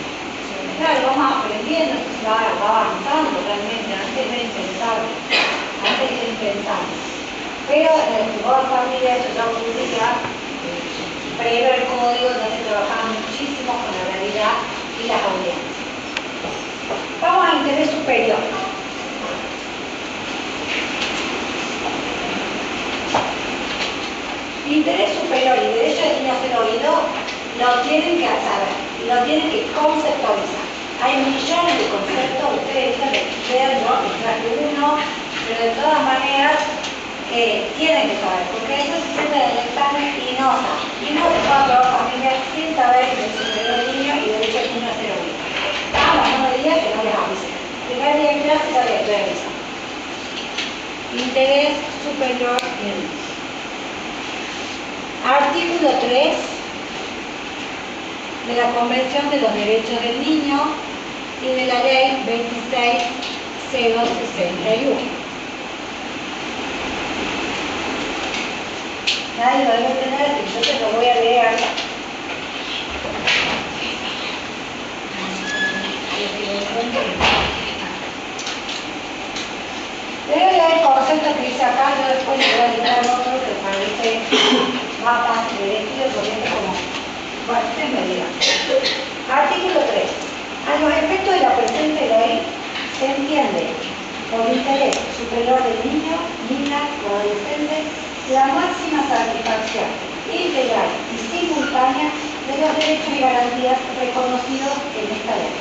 Claro, vamos aprendiendo, va avanzando realmente, antes era impensable, Pero en el juzgado de familia eso ya ocurría, previo al código ya se trabajaba muchísimo con la realidad y las audiencias. Vamos a interés superior. Interés superior y derecho de niño a ser oído lo tienen que saber, lo tienen que conceptualizar. Hay millones de conceptos, ustedes vean, yo les traje uno, pero de todas maneras tienen que saber, porque eso se siente en el examen y no saben. Y no se puede aprobar familia sin saber el derecho superior del niño y derecho del niño a ser oído. Vamos, no me digan que no les avisen. Primer día en clase ya les estoy avisando. Interés superior del niño. Artículo 3 de la Convención de los Derechos del Niño y de la Ley 26.061. Nadie lo debe tener, yo te lo voy a leer. Voy a leer el concepto que dice acá, yo después le voy a editar otro que parece más fácil de estudio porque es como, bueno, ustedes me digan. Artículo 3. A los efectos de la presente ley se entiende por interés superior del niño, niña o adolescente la máxima satisfacción integral y simultánea de los derechos y garantías reconocidos en esta ley.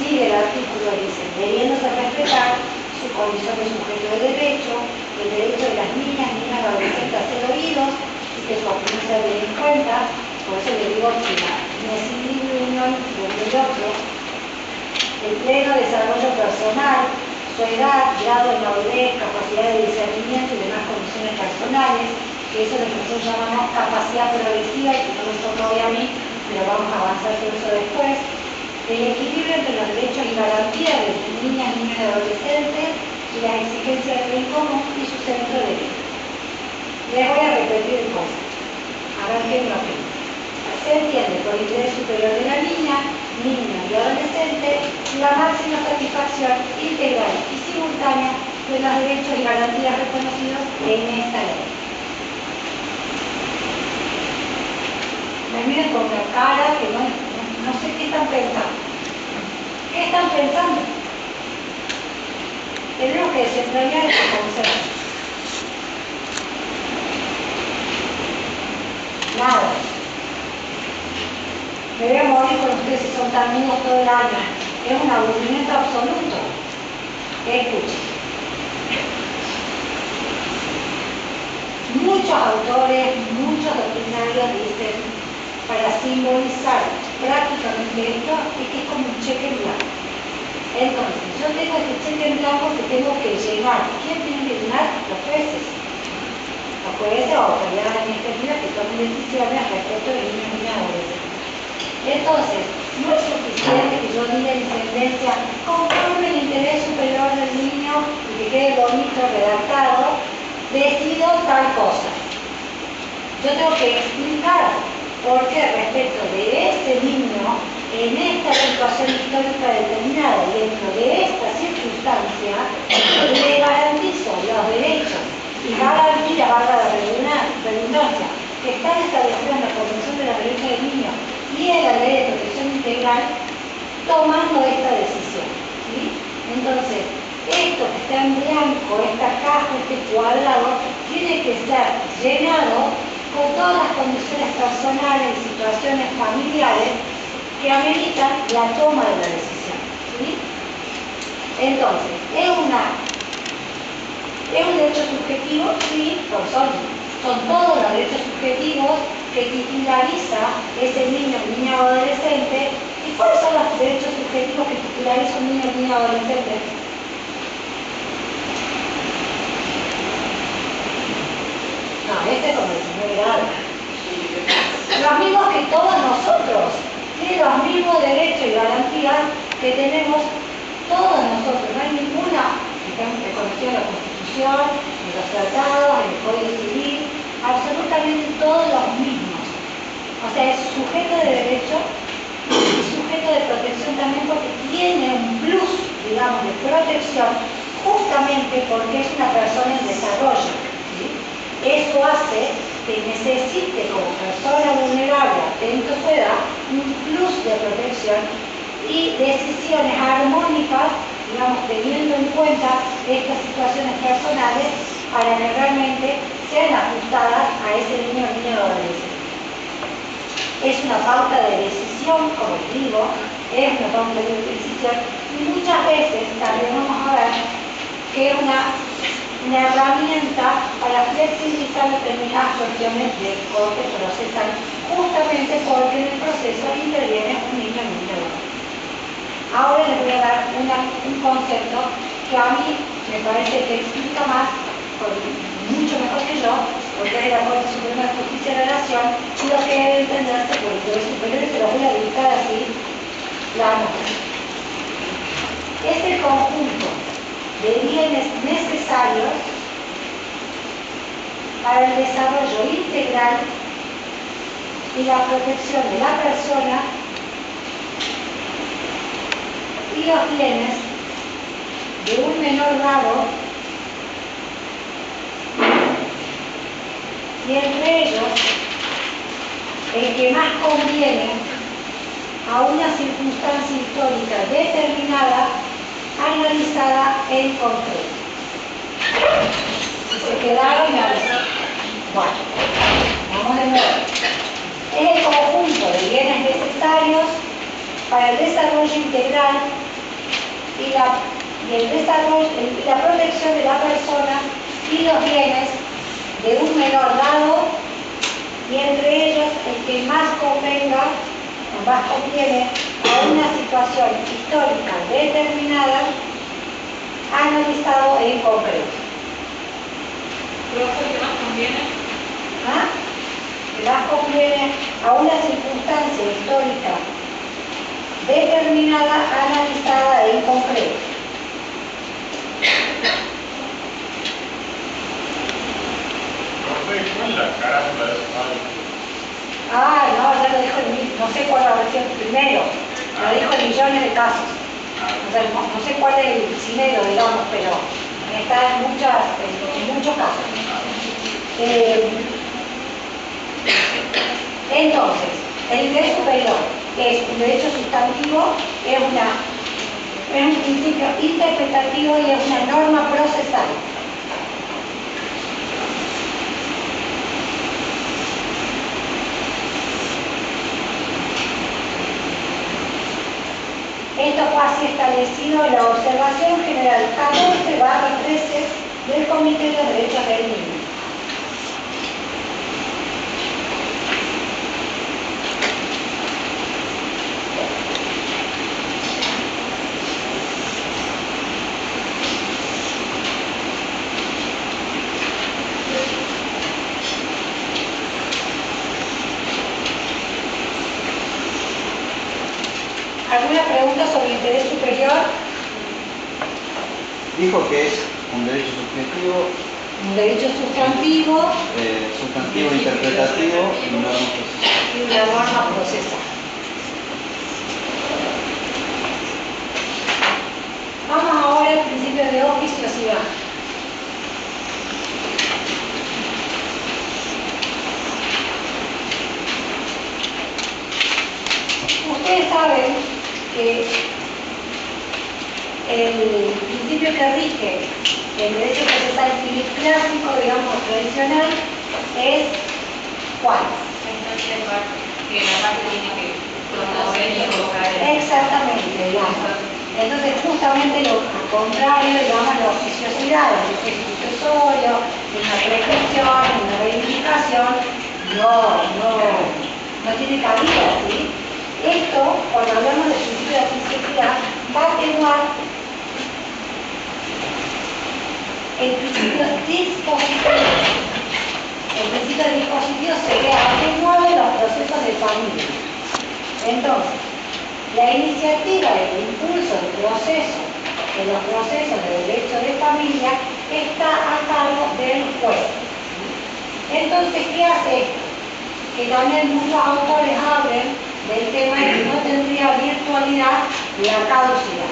Sigue el artículo, dice, debiéndose respetar su condición de sujeto de derecho, el derecho de las niñas y adolescentes a ser oídos y que su opinión se dé en cuenta. Por eso le digo que la inescindible unión de uno y otro, el pleno desarrollo personal, su edad, grado de madurez, capacidad de discernimiento y demás condiciones personales, que eso es lo que nosotros llamamos capacidad progresiva y que no nos toca hoy a mí, pero vamos a avanzar sobre eso después. El equilibrio entre los derechos y garantías de niñas, niños y adolescentes y las exigencias del bien común y su centro de derecho. Les voy a repetir el concepto, a ver qué me opina. Se entiende por interés superior de la niña, niño y adolescente la máxima satisfacción integral y simultánea de los derechos y garantías reconocidos en esta ley. Me miran con una cara que no sé qué están pensando. ¿Qué están pensando? Tenemos que desentrañar este concepto. Nada. Me voy a morir con ustedes si son tan niños todo el año. Es un aburrimiento absoluto. Escuchen. Muchos autores, muchos doctrinarios dicen, para simbolizar prácticamente esto, es que es como un cheque en blanco. Entonces, yo tengo este cheque en blanco que tengo que llenar. ¿Quién tiene que llenar? Los jueces. Los jueces o autoridades administrativas que tomen decisiones respecto de niños y adolescentes. Entonces, no es suficiente que yo diga en sentencia conforme el interés superior del niño y que quede bonito redactado, decido tal cosa. Yo tengo que explicar por qué respecto de este niño, en esta situación histórica determinada y dentro de esta circunstancia, le garantizo los derechos y garantía, valga la redundancia, que están establecidos en la Convención de los Derechos del Niño y en la Ley de Protección Integral, tomando esta decisión. ¿Sí? Entonces, esto que está en blanco, esta caja, este cuadrado, tiene que ser llenado con todas las condiciones personales y situaciones familiares que ameritan la toma de la decisión. ¿Sí? Entonces, es una ¿Es un derecho subjetivo? Sí, pues son todos los derechos subjetivos que titulariza ese niño, niña o adolescente. ¿Y cuáles son los derechos subjetivos que titulariza un niño, niña o adolescente? No, este es como el 19 grados. Los mismos que todos nosotros. Tiene los mismos derechos y garantías que tenemos todos nosotros. No hay ninguna que está reconocida en la Constitución, en los tratados, en el Código Civil, absolutamente todos los mismos. O sea, es sujeto de derecho y sujeto de protección también porque tiene un plus, digamos, de protección justamente porque es una persona en desarrollo. ¿Sí? Eso hace que necesite como persona vulnerable, atento a su edad, un plus de protección y decisiones armónicas, digamos, teniendo en cuenta estas situaciones personales para que realmente sean ajustadas a ese niño o niña adolescente. Es una pauta de decisión, como les digo, es una pauta de decisión y muchas veces también vamos a ver que es una herramienta para flexibilizar determinadas cuestiones de cómo se procesan justamente porque en el proceso interviene un niño o niña adolescente. Ahora les voy a dar un concepto que a mí me parece que explica más, mucho mejor que yo, porque es la Corte Suprema de Justicia de la Nación, y lo que debe entenderse por el Poder Superior, se lo voy a dictar así, claramente. Es el conjunto de bienes necesarios para el desarrollo integral y la protección de la persona y los bienes de un menor grado y entre ellos el que más conviene a una circunstancia histórica determinada analizada en concreto. Si se quedaron, bueno, vamos de nuevo. Es el conjunto de bienes necesarios para el desarrollo integral y la protección de la persona y los bienes de un menor grado y entre ellos el que más convenga o más conviene a una situación histórica determinada analizado en concreto. ¿Profe, qué más conviene? ¿Ah? Que más conviene a una circunstancia histórica determinada, analizada en concreto. Profe, ¿cuál es la carátula de ese padre? Ah, no, ya lo dijo no sé cuál habrá sido el primero, lo dijo en millones de casos. O sea, no sé cuál es el primero, digamos, pero está en muchos casos. Entonces, el interés superior es un derecho sustantivo, es un principio interpretativo y es una norma procesal. Esto fue así establecido en la Observación General 14/13 del Comité de los Derechos del Niño. ¿Alguna pregunta sobre interés superior? Dijo que es un derecho subjetivo, Un derecho sustantivo sustantivo interpretativo y norma procesal. y una norma procesal. Vamos ahora al principio de oficiosidad. Ustedes saben que el principio que rige el derecho procesal civil clásico, digamos, tradicional, es ¿cuál? Entonces, que la parte tiene que conocer y invocar el... Exactamente, digamos. Entonces, justamente lo contrario, digamos, la oficiosidad. La oficiosidad accesorio, en una prescripción, en una verificación, no tiene cabida, ¿sí? Esto, cuando hablamos del principio de accesibilidad, va a atenuar el principio dispositivo. El principio de dispositivo se ve atenuado en los procesos de familia. Entonces, la iniciativa y el impulso del proceso, de los procesos de derecho de familia, está a cargo del juez. Entonces, ¿qué hace esto? Que también muchos autores hablen del tema de que no tendría virtualidad la caducidad.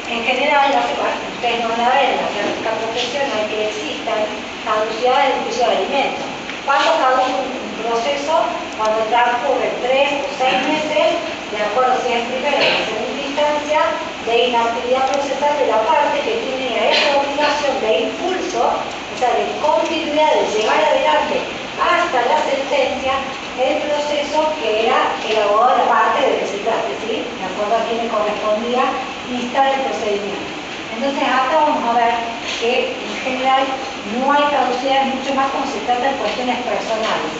En general, ustedes no van a ver en la práctica profesional que existan caducidades del juicio de alimentos. ¿Cuándo caduca un proceso? Cuando transcurren 3 o 6 meses, de acuerdo si es primera o segunda instancia, de inactividad procesal de la parte que tiene esa obligación de impulso, o sea, de continuidad, de llevar adelante hasta la sentencia, el proceso que era el abogado de la parte de que se trate, ¿sí? De acuerdo a quién le correspondía instar el procedimiento. Entonces acá vamos a ver que en general no hay caducidad, mucho más cuando se trata de cuestiones personales.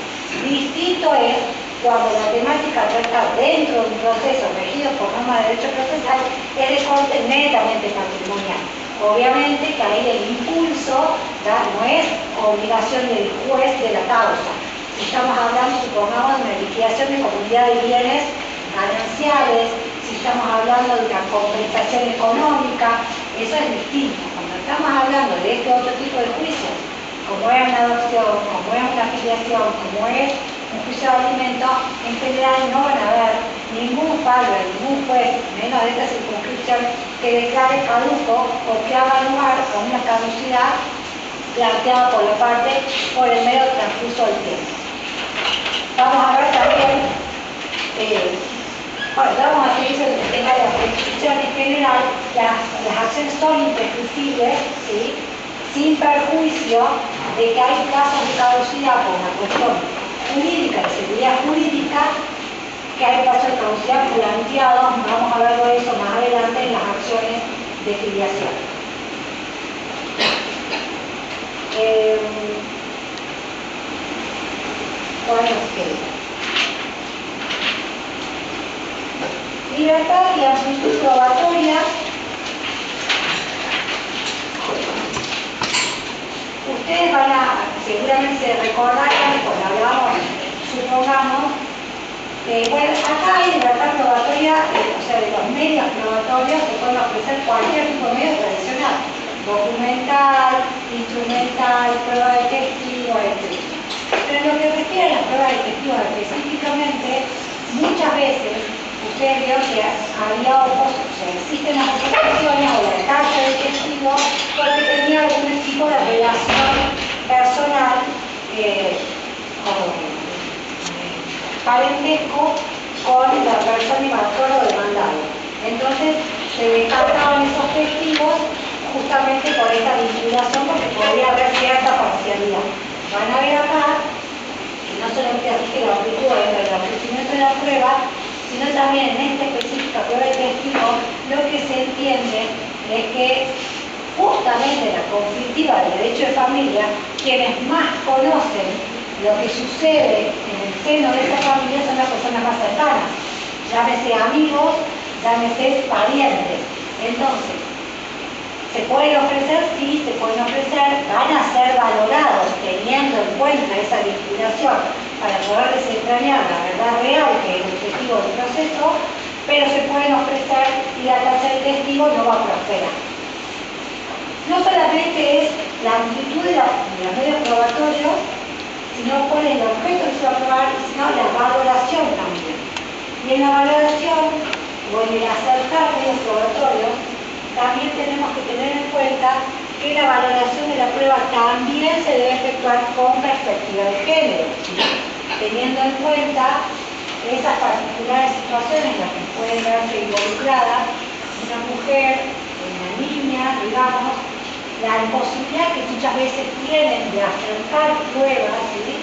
Distinto es cuando la temática trata dentro de un proceso regido por normas de derecho procesal, es de corte netamente patrimonial. Obviamente que ahí el impulso no es obligación del juez de la causa. Si estamos hablando, supongamos, de una liquidación de comunidad de bienes gananciales, si estamos hablando de una compensación económica, eso es distinto. Cuando estamos hablando de este otro tipo de juicios, como es una adopción, como es una filiación, como es un juicio de alimentos, en general no van a haber ningún fallo, ningún juez, menos de esta circunscripción, que declare caduco o que haga lugar a una caducidad planteada por la parte por el medio transcurso del tiempo. Vamos a ver también, vamos a seguir sobre el tema de la prescripción en general. Las acciones son imprescriptibles, ¿sí? Sin perjuicio de que hay casos de caducidad por una cuestión jurídica, de seguridad jurídica, que hay casos de caducidad planteados, vamos a ver eso más adelante en las acciones de filiación. ¿Cuál nos queda? Libertad y amplitud probatoria. Ustedes van a, seguramente se recordarán, cuando hablamos, supongamos, bueno, acá hay libertad probatoria, o sea, de los medios probatorios se pueden ofrecer cualquier tipo de medio tradicional, documental, instrumental, prueba de testigo, etc. Pero en lo que refiere a las pruebas de testigos específicamente, muchas veces ustedes vieron que existen las oposiciones o la carta de testigo porque tenía algún tipo de relación personal o parentesco con la persona invasora o demandada. Entonces se descartaban esos testigos justamente por esta vinculación, porque podría haber cierta parcialidad. Van a ver acá que no solamente rige la amplitud del ofrecimiento de la prueba, sino también en esta específica prueba de testigo, lo que se entiende es que justamente la conflictiva del derecho de familia, quienes más conocen lo que sucede en el seno de esa familia son las personas más cercanas, llámese amigos, llámese parientes. Entonces, ¿se pueden ofrecer? Sí, se pueden ofrecer, van a ser valorados teniendo en cuenta esa vinculación para poder desentrañar la verdad real, que es el objetivo del proceso, pero se pueden ofrecer y la tasa de testigo no va a prosperar. No solamente es la amplitud de los medios probatorios, sino cuál es el objeto que se va a probar, sino la valoración también. Y en la valoración, o en el acercar medios probatorios, también tenemos que tener en cuenta que la valoración de la prueba también se debe efectuar con perspectiva de género, teniendo en cuenta esas particulares situaciones en las que puede verse involucrada una mujer, una niña, digamos, la imposibilidad que muchas veces tienen de acercar pruebas, ¿sí?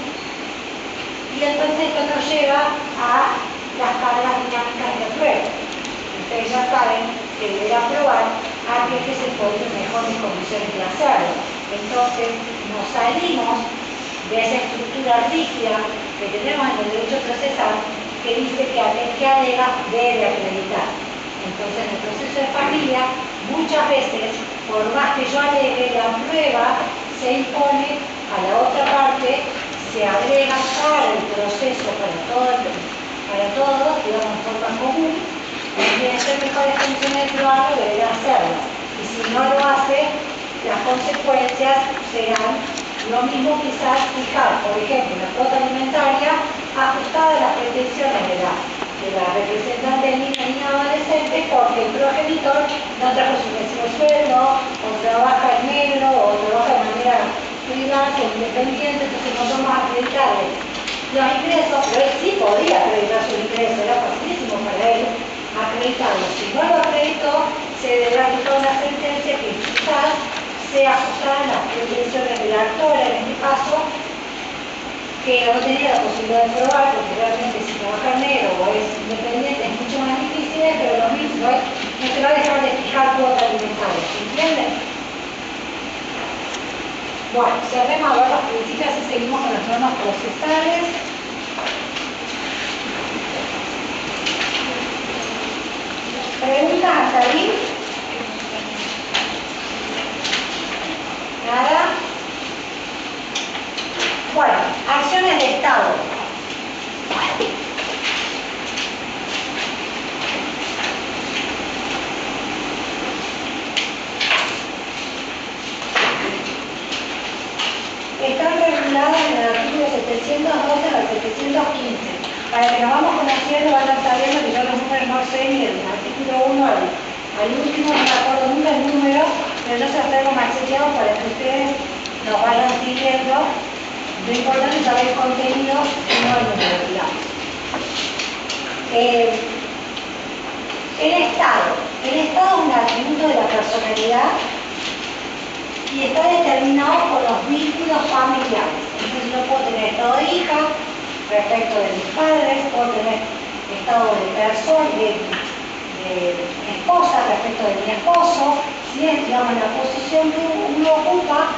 Y entonces esto nos lleva a las cargas dinámicas de la prueba. Ustedes ya saben que deberá probar a que se encuentre en mejores condiciones de hacerlo. Entonces, nos salimos de esa estructura rígida que tenemos en el derecho procesal que dice que aquel que alega debe acreditar. Entonces, en el proceso de familia, muchas veces, por más que yo alegue, la prueba se impone a la otra parte, se agrega para el proceso, para todos, digamos, en forma común, y tiene que ser mejores condiciones de probarlo, deberá hacerlo. Y si no lo hace, las consecuencias serán lo mismo, quizás fijar, por ejemplo, la cuota alimentaria ajustada a las pretensiones de la representante de niños y adolescentes, porque el progenitor no trajo su recibo sueldo, o trabaja en negro, o trabaja de manera freelance, independiente, entonces no vamos a acreditarle los ingresos, pero él sí podía acreditar sus ingresos, era facilísimo para él acreditarlo. Si no lo acreditó, se deberá dictar una sentencia que quizás sea ajustada a las pretensiones de la actora, en este caso, que no tenía la posibilidad de probar, porque realmente si trabaja en negro o es independiente es mucho más difícil, pero lo mismo, no se va a dejar de fijar cuota alimentaria, ¿entienden? Bueno, cerremos a ver los principios y seguimos con las normas procesales. ¿Preguntas hasta ahí? ¿Nada? Bueno, acciones de Estado. Están reguladas en el artículo 712 al 715. Para que nos vamos conociendo, vayan sabiendo que yo los números no sé ni del artículo 1 al último, no me acuerdo nunca el número, pero yo se los traigo macheteados para que ustedes nos vayan siguiendo. Lo importante es saber el contenido y no el número, digamos. El Estado. El Estado es un atributo de la personalidad y está determinado por los vínculos familiares. Entonces yo puedo tener estado de hija respecto de mis padres, puedo tener estado de persona, de esposa respecto de mi esposo, si es, digamos, la posición que uno ocupa,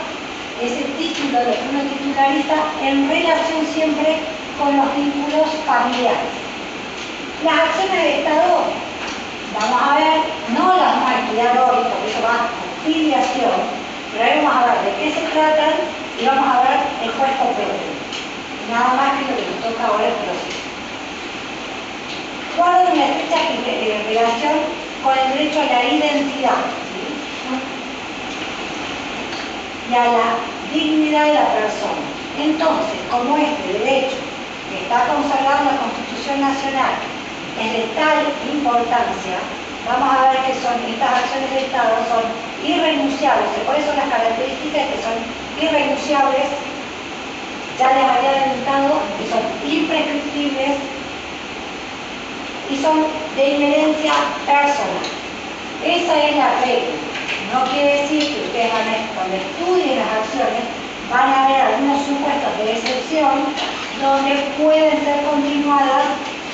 ese título, lo que uno titulariza, en relación siempre con los vínculos familiares. Las acciones de Estado, vamos a ver, no las vamos a estudiar hoy, porque eso va con filiación, pero ahí vamos a ver de qué se tratan y vamos a ver el juez competente. Nada más que lo que nos toca ahora el proceso. Guardan una estrecha relación con el derecho a la identidad, ¿sí? Y a la dignidad de la persona. Entonces, como este derecho que está consagrado en la Constitución Nacional es de tal importancia, vamos a ver que estas acciones de Estado son irrenunciables. ¿Cuáles son las características? Que son irrenunciables, ya les había adelantado, que son imprescriptibles y son de inherencia personal. Esa es la regla. No quiere decir que ustedes cuando estudien las acciones van a ver algunos supuestos de excepción donde pueden ser continuadas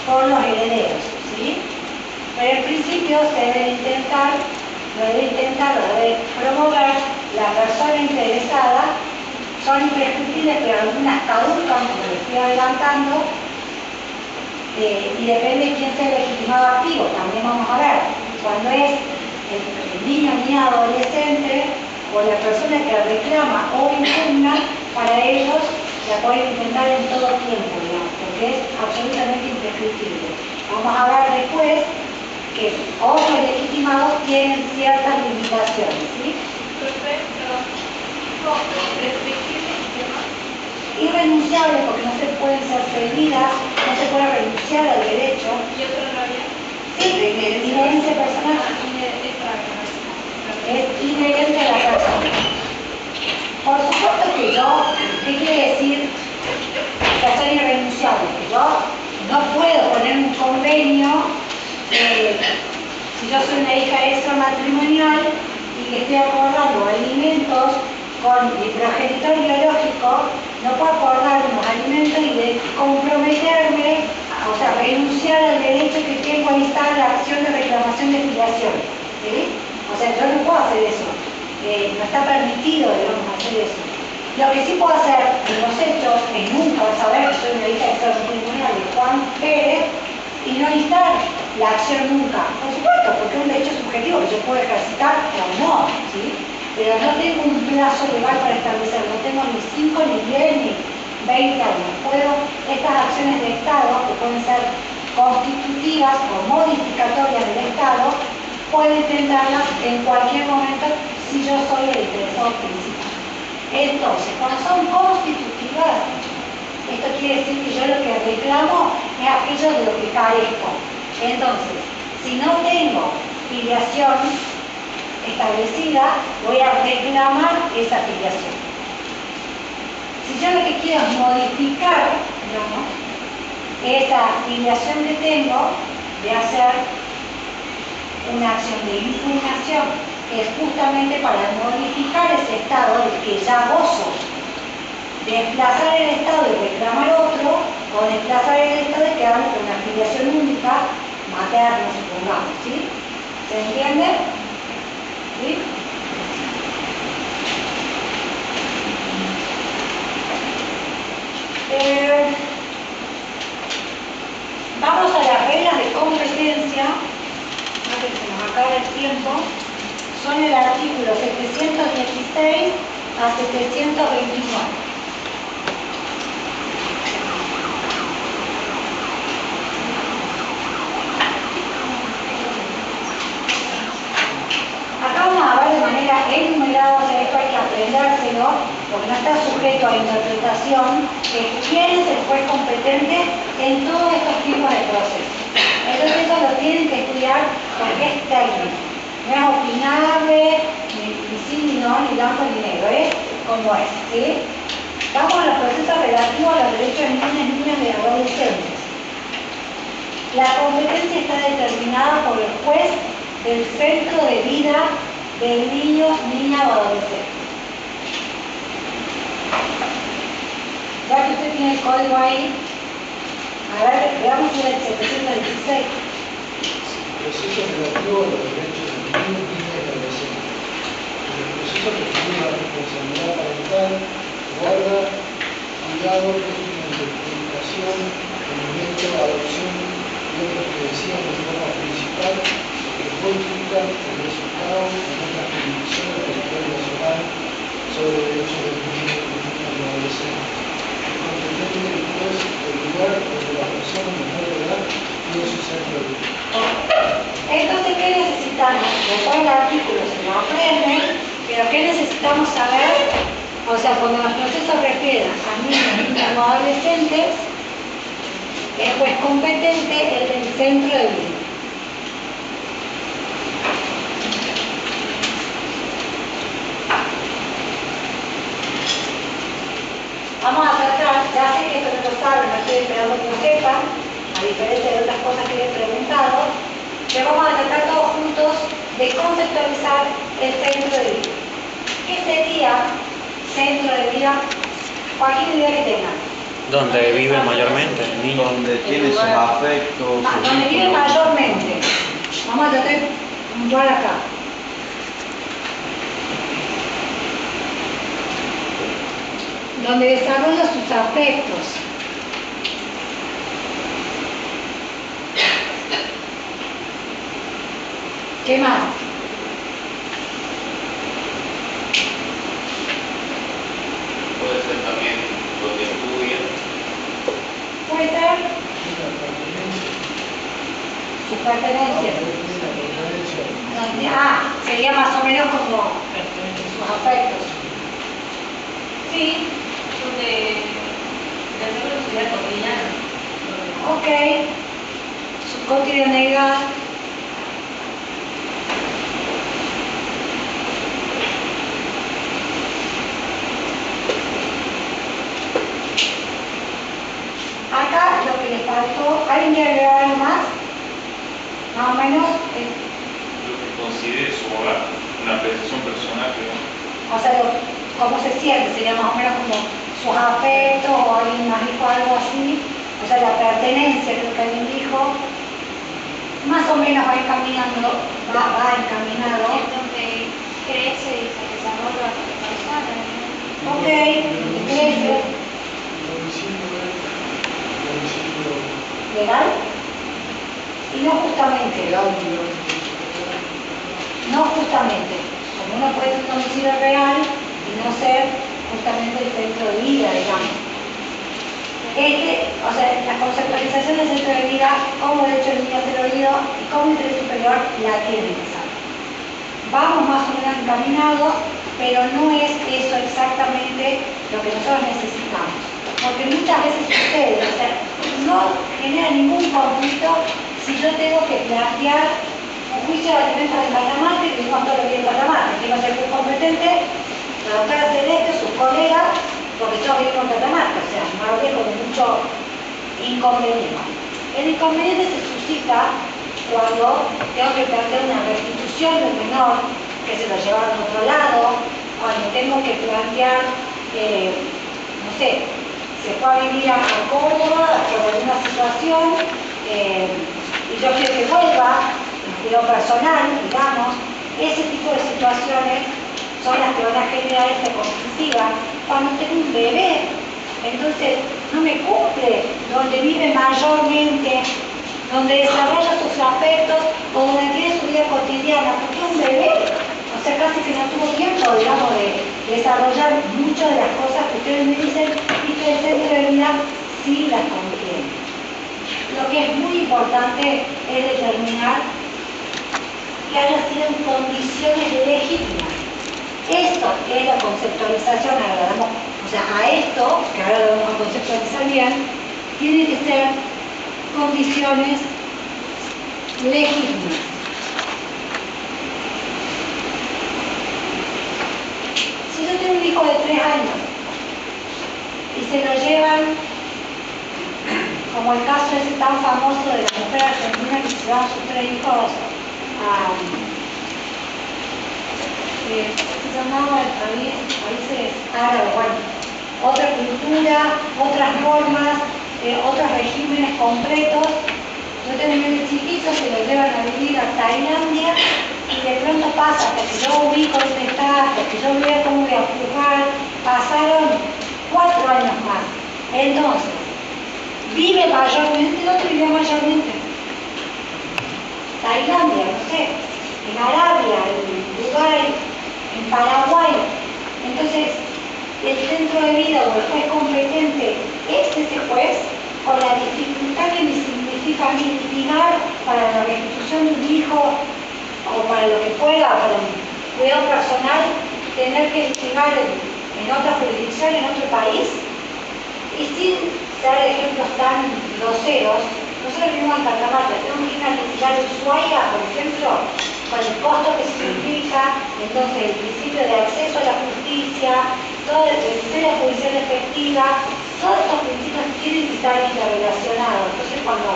por los herederos, ¿sí? Pero en principio se debe intentar, lo debe promover la persona interesada. Son imprescriptibles, pero algunas caducan, como les estoy adelantando, y depende de quién sea el legitimado activo. También vamos a ver, cuando es el niño, niña, adolescente, o la persona que reclama o impugna, para ellos la pueden intentar en todo tiempo, digamos, porque es absolutamente imprescriptible. Vamos a ver después que otros legitimados tienen ciertas limitaciones, ¿sí? Perfecto. Irrenunciable porque no se pueden ser cedidas, no se puede renunciar al derecho. ¿Y otro rabia? Sí, inherencia personal. Es inherente a la persona. Por supuesto que ¿qué quiere decir que son irrenunciables? Que yo no puedo poner un convenio, si yo soy una hija extramatrimonial y que estoy acordando alimentos con mi progenitor biológico, no puedo acordar unos alimentos y de comprometerme, o sea, renunciar al derecho que tengo a instar la acción de reclamación de filiación, ¿sí? O sea, yo no puedo hacer eso. No está permitido, digamos, hacer eso. Lo que sí puedo hacer en los hechos es nunca saber que soy una hija de tribunal de Juan Pérez y no instar la acción nunca. Por supuesto, porque es un derecho subjetivo que yo puedo ejercitar o no, ¿sí? Pero no tengo un plazo legal para establecer, no tengo ni 5, ni 10, ni 20 años. Estas acciones de Estado, que pueden ser constitutivas o modificatorias del Estado, puedo intentarlas en cualquier momento si yo soy el interesado principal. Entonces, cuando son constitutivas, esto quiere decir que yo lo que reclamo es aquello de lo que carezco. Entonces, si no tengo filiación establecida, voy a reclamar esa filiación. Si yo lo que quiero es modificar, digamos, esa filiación que tengo, de hacer una acción de impugnación, es justamente para modificar ese estado del que ya gozo. Desplazar el estado y reclamar otro, o desplazar el estado y quedarme con una filiación única, materna, supongamos, ¿sí? ¿Se entiende? ¿Sí? Vamos a las reglas de competencia, antes que se nos acabe el tiempo. Son el artículo 716 a 729. Acá vamos a ver de manera enumerada, o sea, esto hay que aprendérselo, porque no está sujeto a interpretación, quién es el juez competente en todos estos tipos de procesos. Entonces eso lo tienen que estudiar porque es técnico. No es opinable, ni sí, ni no, ni blanco, ni negro, es como es, ¿sí? Vamos a los procesos relativos a los derechos de niñas y adolescentes. La competencia está determinada por el juez del centro de vida del niño, niña o adolescente. Ya que usted tiene el código ahí, a ver, veamos si es el 716. Proceso relativo a los derechos de niños, niñas y adolescentes. En el proceso referido a la responsabilidad parental, guarda, cuidado, régimen de comunicación, alimento, adopción y otros que decían de forma principal que modifican el resultado en otras jurisdicciones del territorio nacional sobre derechos de niños, niñas y adolescentes. Es competente el juez del lugar donde la persona menor de edad tiene su centro de vida. Entonces, ¿qué necesitamos? Después el artículo se lo aprenden, pero ¿qué necesitamos saber? O sea, cuando los procesos refieren a niños, niñas o adolescentes, el juez competente es el centro de vida. Vamos a tratar, ya sé que esto no lo saben, no estoy esperando que lo sepan, a diferencia de otras cosas que les he preguntado, pero vamos a tratar todos juntos de conceptualizar el centro de vida. ¿Qué sería centro de vida? Cualquier idea que tengan. Donde vive mayormente el niño. Donde tiene sus afectos, Donde vive mayormente. Vamos a tratar de puntuar acá. Donde desarrolla sus afectos. ¿Qué más? Puede ser también donde estudia. Puede ser su pertenencia. Sería más o menos como sus afectos. Sí, donde hacemos su vida cotidiana. Ok. Su cotidianeidad. Acá lo que le faltó, ¿alguien quiere agregar algo más? Más o menos, Lo que considere su hogar, una apreciación personal, digamos. o sea, cómo se siente, sería más o menos como sus afectos o alguien más dijo algo así, o sea, la pertenencia, creo que alguien dijo, más o menos va encaminando, va encaminado. Donde Ok, crece. ¿Legal? Y no justamente. No justamente. Como uno puede ser un domicilio real y no ser justamente el centro de vida, digamos. O sea, la conceptualización del centro de vida como derecho del niño a ser oído y como interés superior la tiene que saber. Vamos más o menos encaminados, pero no es eso exactamente lo que nosotros necesitamos. Porque muchas veces sucede, o sea, no genera ningún conflicto si yo tengo que plantear un juicio de alimentos en Catamarca y vivimos todo lo que en Catamarca. Quiero ser muy competente, la doctora Celeste, sus colegas, porque todos vivimos en Catamarca, o sea, no habría como mucho inconveniente. El inconveniente se suscita cuando tengo que plantear una restitución del menor que se lo llevaron a otro lado, cuando tengo que plantear, no sé, se fue a vivir a Córdoba por alguna situación y yo quiero que vuelva, en cuidado personal, digamos, ese tipo de situaciones son las que van a generar esta conflictiva. Cuando tengo un bebé, entonces no me cumple donde vive mayormente, donde desarrolla sus afectos o donde tiene su vida cotidiana, porque es un bebé, o sea, casi que no tuvo tiempo, digamos, de desarrollar muchas de las cosas que ustedes me dicen y que el centro de vida sí las contiene. Lo que es muy importante es determinar que haya sido en condiciones legítimas. Esto que es la conceptualización, o sea, a esto, que ahora lo vamos a conceptualizar bien, tiene que ser condiciones legítimas. Si yo tengo un hijo de 3 años y se lo llevan, como el caso ese tan famoso de la mujer argentina que se lleva a sus 3 hijos se llamaba el países árabes, bueno, otra cultura, otras normas, otros regímenes completos. Yo tengo niños chiquitos que los llevan a vivir a Tailandia y de pronto pasa, hasta que yo ubico dónde está, hasta que yo veo cómo voy a juzgar, pasaron 4 años más. Entonces, vive mayormente, ¿dónde vivió mayormente? Tailandia, no sé, en Arabia, en Dubái, en Paraguay. Entonces, el centro de vida o el juez competente es ese juez, con la dificultad que me significa litigar para la restitución de un hijo o para lo que pueda, para el cuidado personal, tener que litigar en otra jurisdicción, en otro país, y sin dar ejemplos tan groseros. Nosotros vivimos en Catamarca, tenemos que ir a litigar en Ushuaia, por ejemplo, con el costo que significa, entonces, el principio de acceso a la justicia, toda la tutela judicial efectiva, todos estos principios tienen que estar interrelacionados. Entonces, cuando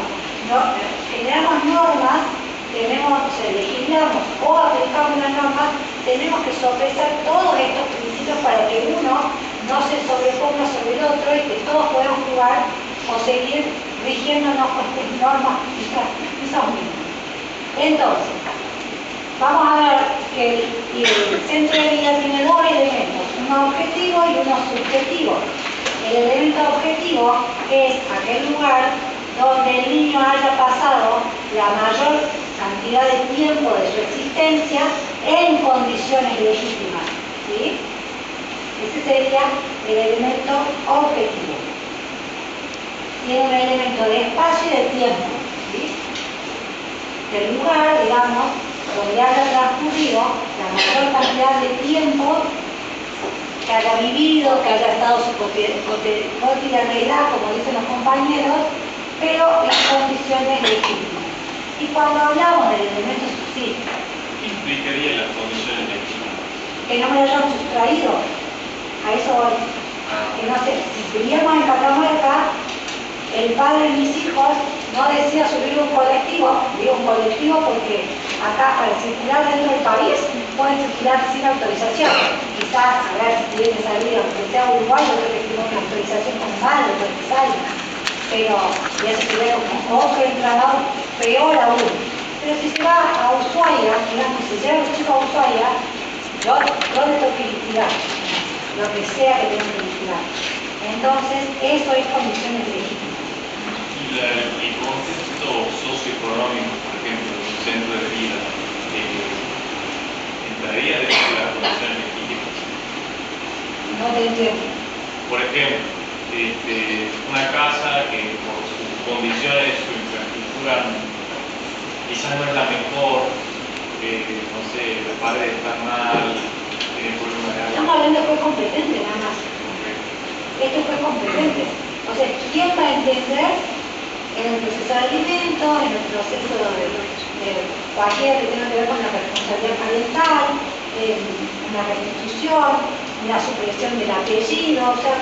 generamos normas, legislamos o aplicamos las normas, tenemos que sopesar todos estos principios para que uno no se sobreponga sobre el otro y que todos podamos jugar o seguir rigiéndonos con estas normas esos mismos. Entonces, vamos a ver que el centro de vida tiene 2 elementos, uno objetivo y uno subjetivo. El elemento objetivo es aquel lugar donde el niño haya pasado la mayor cantidad de tiempo de su existencia en condiciones legítimas, ¿sí? Ese sería el elemento objetivo. Tiene un elemento de espacio y de tiempo, ¿sí? El lugar, digamos, donde haya transcurrido la mayor cantidad de tiempo que haya vivido, que haya estado su cotidianeidad, como dicen los compañeros, pero las condiciones legítimas. Y cuando hablamos del elemento subsidio, ¿qué implicaría las condiciones legítimas? que no me lo hayan sustraído, a eso voy. Que no sé, si vivíamos en Catamarca, el padre de mis hijos no decía subir un colectivo, digo un colectivo porque acá para circular dentro del país pueden circular sin autorización. Quizás, a ver si tienen que salir, aunque sea Uruguay, yo creo que tiene una autorización normal de que salga. Pero ya se ve como otro entramado, peor aún. Pero si se va a Ushuaia, digamos, si se lleva un chico a Ushuaia, ¿dónde tengo que litigar? lo que sea que tengan que vigilar. Entonces, eso es condiciones legítimas. Y el contexto socioeconómico, por ejemplo, de un centro de vida, entraría dentro de las condiciones legítimas. No te entiendo. Por ejemplo, una casa que por sus condiciones, su infraestructura, quizás no es la mejor, no sé, las paredes están mal, tiene problemas de agua. Estamos hablando de juez competente nada más. Esto es juez competente. O sea, ¿quién va a entender en el proceso de alimentos, en el proceso de cualquiera que tenga que ver con la responsabilidad parental, una restitución, una supresión del apellido, o sea,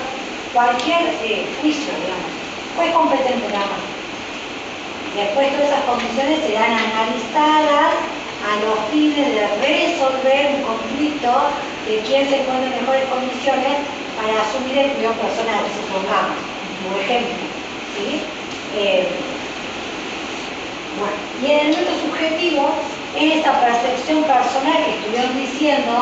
cualquier juicio, digamos? Juez competente nada más. Después todas esas condiciones serán analizadas a los fines de resolver un conflicto de quién se encuentra en mejores condiciones para asumir el cuidado personal, supongamos, por ejemplo. ¿Sí? Bueno, y en el método subjetivo es esa percepción personal que estuvieron diciendo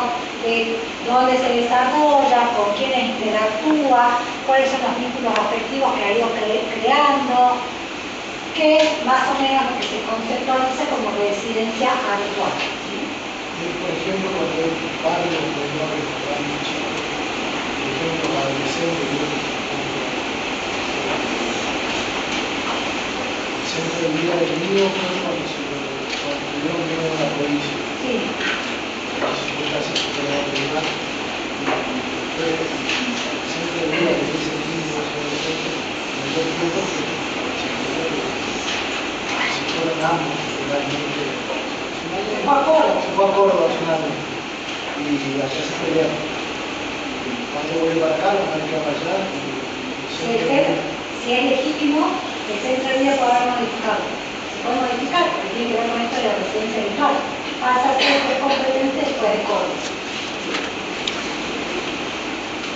de dónde se desarrolla, con quiénes interactúa, cuáles son los vínculos afectivos que ha ido creando, que es más o menos lo que se conceptualiza como residencia habitual. ¿Sí? Por ejemplo, cuando hay padres o menores que van muy chicos, por ejemplo, adolescentes, el centro de vida del niño fue cuando tuvieron miedo a la provincia. Sí. Eso fue casi superado de edad. Y el centro de vida de ese niño, solamente, en el tiempo que se fueron ambos realmente. Se fue a Córdoba. Se fue a Córdoba hace un año y allá se pelearon. Cuando vuelve para acá, la marca para allá. Si es legítimo, el centro de vida puede haber modificado. Se puede modificar, porque tiene que ver con esto de la residencia habitual. Pasa a ser juez competente después de Córdoba.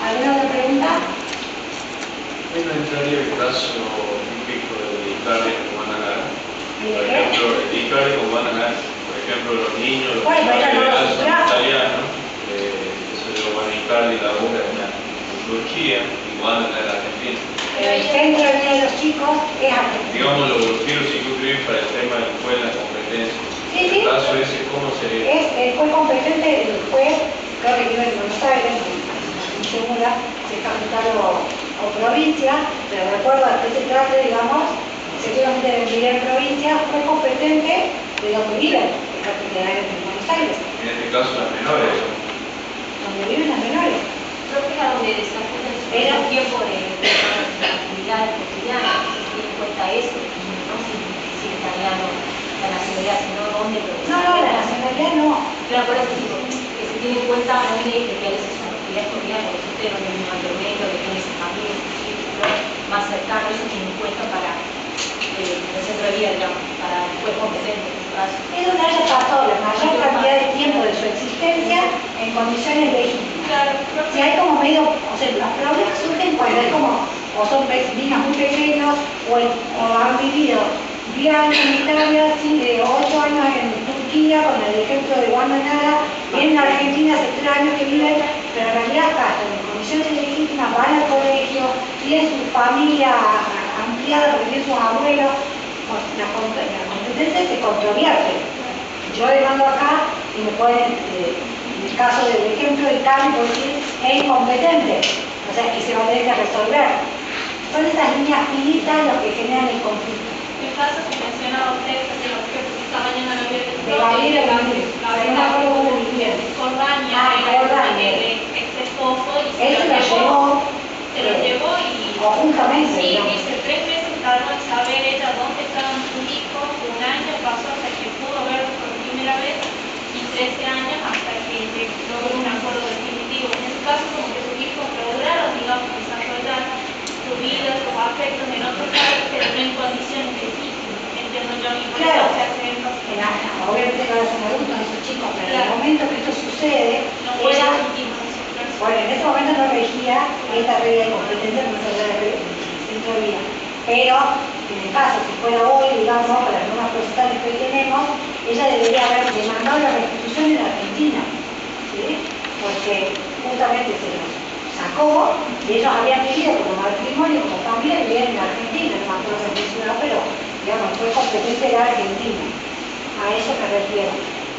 ¿Alguna otra pregunta? ¿No entraría el caso típico de Icardi con Guanagar? ¿De Por qué? ejemplo, Icardi con Guanagar, por ejemplo, los niños, los Bueno, pero no lo son supera. italianos, eso yo, bueno, Icardi la obra en Turquía y Guanagar en Argentina. El centro de vida de los chicos es argentino. Digamos, los quiero circunscribir para el tema de la escuela, competencia. Sí, sí. En el caso ese, ¿cómo sería? Es el juez competente, el juez, creo que vive en Buenos Aires, no estoy segura si es capital o provincia, pero de acuerdo a qué se trate, digamos, seguramente vive en provincia, juez competente de donde viven, en Buenos Aires, En este caso las menores. donde viven las menores. Creo que es a donde desarrollan su tiempo de actividades cotidianas, se tiene en cuenta eso, no si el italiano, la nacionalidad, sino dónde lo No, la nacionalidad no. Claro, por eso digo, que se tiene en cuenta dónde realiza sus actividades cotidianas, porque usted no tiene un mayormente, que tiene su familia, su círculo más cercano, eso tiene en cuenta para el centro de vida, digamos, para el juez competente en este caso. Es donde haya pasado la mayor cantidad de tiempo de su existencia en condiciones legítimas. Claro, Si hay como medio, o sea, los problemas surgen cuando hay como, o son niños muy pequeños, o han vivido 10 años en Italia, 8 años en Turquía, con el ejemplo de Guanagar, vienen a Argentina hace 3 años que viven, pero en realidad acá, en condiciones legítimas, van al colegio, tienen su familia ampliada, porque tienen sus abuelos, la competencia se controvierte. Yo le mando acá y me pueden, en el caso del ejemplo de Cali, por decir, es incompetente, o sea, que se va a tener que resolver. Son esas líneas finitas lo que generan el conflicto. En caso que mencionaba usted, que los que esta mañana no había De Gabriel, no me acuerdo cómo vivía. Cordaña, el ex esposo, y se lo llevó y conjuntamente. sí, digamos. dice 3 meses tardó en saber ella dónde estaban sus hijos, 1 año pasó hasta que pudo verlos por primera vez y 13 años hasta que logró un acuerdo definitivo. En ese caso, como que sus hijos lograron, digamos, desarrollar su vida, sus afectos en otros lados, pero no en condiciones legítimas, entiendo yo, y por Claro. eso se hace énfasis. Obviamente no son adultos esos chicos, pero en el Claro. momento que esto sucede, No fue ella, legítimo en su caso. bueno, en ese momento no regía esta regla de competencia que se llama el centro de vida. Pero, en el caso, si fuera hoy, digamos, con las normas procesales que hoy tenemos, ella debería haber demandado la restitución en Argentina, ¿sí? Porque justamente se sacó y ellos habían vivido como matrimonio, como familia, vivían en Argentina, no me acuerdo de qué ciudad, pero digamos, fue competencia de Argentina. A eso me refiero.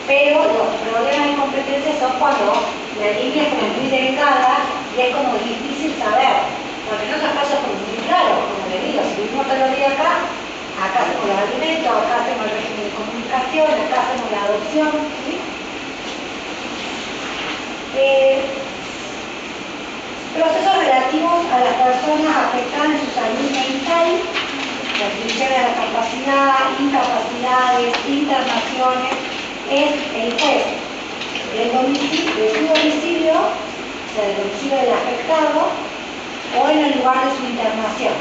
Pero los problemas de competencia son cuando la línea es como muy delgada y es como difícil saber. Porque en otros casos es como muy claro, como les digo, si vivimos todos los días acá hacemos los alimentos, acá hacemos el régimen de comunicación, acá hacemos la adopción, ¿sí? Procesos relativos a las personas afectadas en su salud mental, restricciones de la capacidad, incapacidades, internaciones, es el juez del domicilio, de su domicilio, o sea, del domicilio del afectado, o en el lugar de su internación.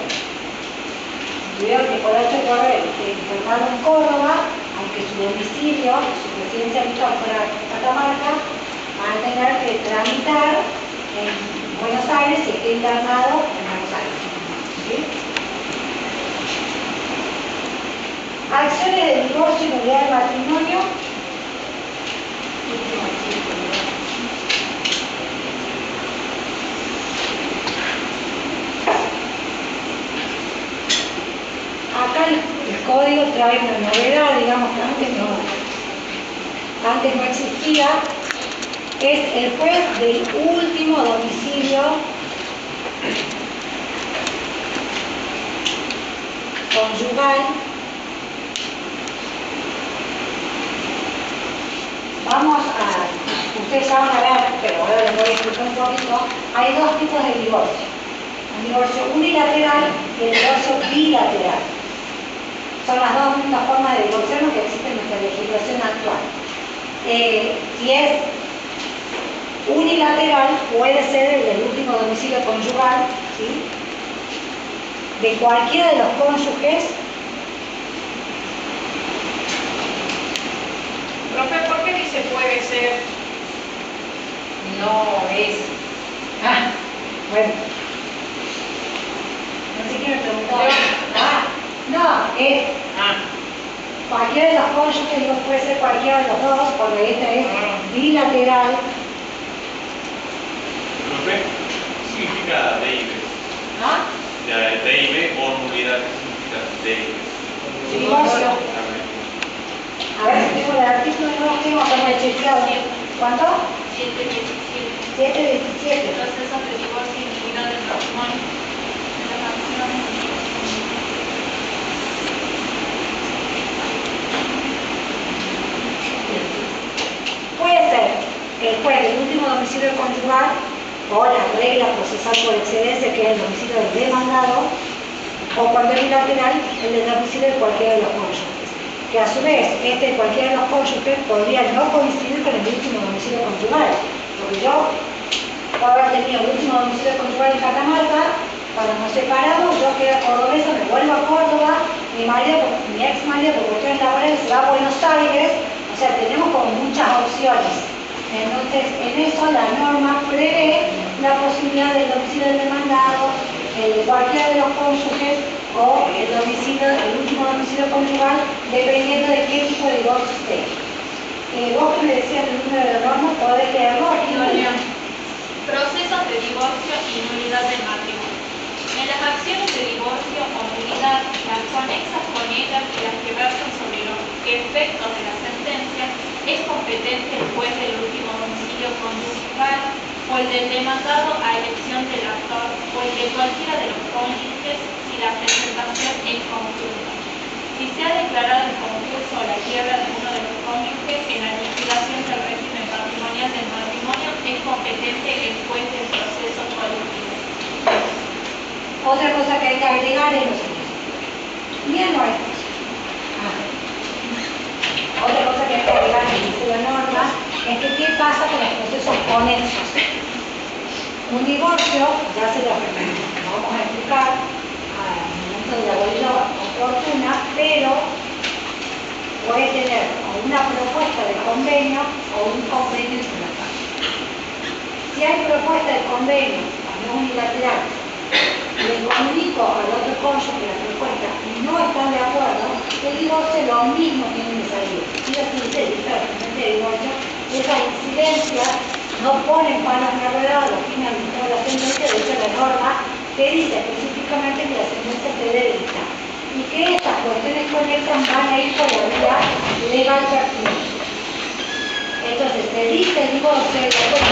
Tuvieron que por H por B internado en Córdoba, aunque su domicilio, su residencia habitual fuera Catamarca, van a tener que tramitar en Buenos Aires y esté internado en Buenos Aires. ¿Sí? Acciones de divorcio y nulidad de matrimonio. Acá el código trae una novedad, digamos que antes no existía, es el juez del último domicilio conyugal. Ustedes ya van a ver, pero ahora les voy a explicar un poquito, hay dos tipos de divorcio. Un divorcio unilateral y el divorcio bilateral. Son las dos únicas formas de divorciarnos que existen en nuestra legislación actual. Si es unilateral, puede ser el del último domicilio conyugal, ¿sí? De cualquiera de los cónyuges. Profe, ¿por qué dice puede ser? No es. Bueno. No sé qué me preguntó. No, es. Cualquiera de los cónyuges, digo, puede ser cualquiera de los dos, porque esta es bilateral. Profe, ¿qué significa DIV? DIV o nulidad, ¿qué significa DIV? Divorcio. A ver si tengo el artículo, no lo tengo, acá me he chequeado. ¿Cuánto? 717. 717. Procesos de divorcio y nulidad del matrimonio. Puede ser el juez del último domicilio conyugal o la regla procesal por excelencia, que es el domicilio del demandado, o cuando es bilateral, el del domicilio de cualquiera de los cónyuges. Que a su vez, este de cualquiera de los cónyuges podría no coincidir con el último domicilio conyugal. Porque yo puedo haber tenido el último domicilio conyugal en Catamarca, cuando nos separamos, yo quedo cordobesa, me vuelvo a Córdoba, mi ex marido por cuestiones laborales se va a Buenos Aires, o sea, tenemos como muchas opciones. Entonces, en eso la norma prevé la posibilidad del domicilio del demandado, el de cualquiera de los cónyuges o el último domicilio conyugal, dependiendo de qué tipo de divorcio esté. Vos que me decías el número de normas, podés leerlo aquí. Procesos de divorcio y nulidad del matrimonio. En las acciones de divorcio o nulidad, las conexas con ellas y las que versan sobre los efectos de la sentencia, es competente el juez del último domicilio conyugal o el del demandado a elección del actor o el de cualquiera de los cónyuges si la presentación es conjunta. Si se ha declarado el concurso o la quiebra de uno de los cónyuges en la liquidación del régimen patrimonial del matrimonio, es competente el juez del proceso colectivo. Otra cosa que hay que agregar es lo siguiente. Bien, no es. Otra cosa que hay que agregar en la norma es que qué pasa con los procesos conexos. Un divorcio, ya se lo vamos a explicar al momento de la bolilla oportuna, pero puede tener o una propuesta de convenio o un convenio unilateral. Si hay propuesta de convenio, no unilateral, le comunico al otro cónyuge la propuesta y no están de acuerdo, el divorcio lo mismo tiene que salir. Si yo dice diferente divorcio, esa incidencia no ponen palos en la rueda, lo opinan en toda la sentencia. De hecho, la norma que dice específicamente que la sentencia se debe dictar y que estas cuestiones conexas van a ir por la vía legal pertinente. Entonces, se dice el divorcio y después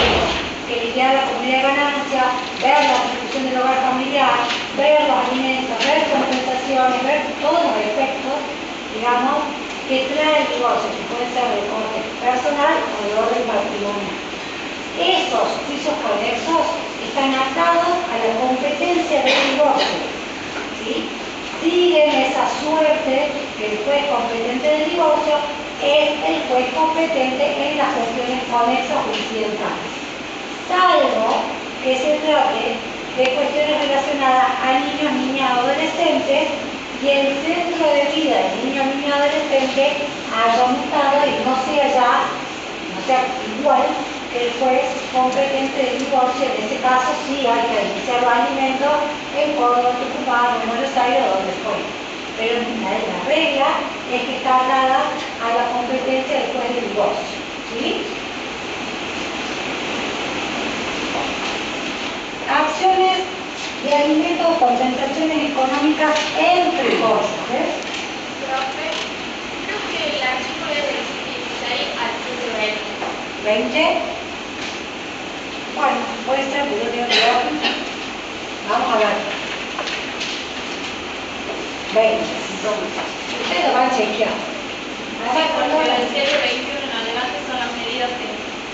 que liquidar la comunidad de ganancia, ver la distribución del hogar familiar, ver los alimentos, ver compensaciones, ver todos los efectos, digamos, que trae el divorcio, que puede ser de orden personal o de orden patrimonial. Esos juicios conexos están atados a la competencia del divorcio, ¿sí? Siguen esa suerte que el juez competente del divorcio es el juez competente en las cuestiones conexas o incidentales, salvo que se trate de cuestiones relacionadas a niños, niñas, adolescentes, y el centro de vida del niño, niña, adolescente haya mutado y no sea igual que el juez competente del divorcio. En ese caso sí hay que iniciar los alimentos en Córdoba, Tucumán, en Buenos Aires o donde fuera. Pero la regla es que está atada a la competencia del juez del divorcio, ¿sí? Acciones de alimentos o compensaciones económicas entre cónyuges. Profe, creo que el archivo es del 16 al 20. 20. Bueno, puede ser, pero yo tengo que ver. Vamos a ver. 20, si son. Ustedes lo van a chequear. Porque del 021 en adelante son las medidas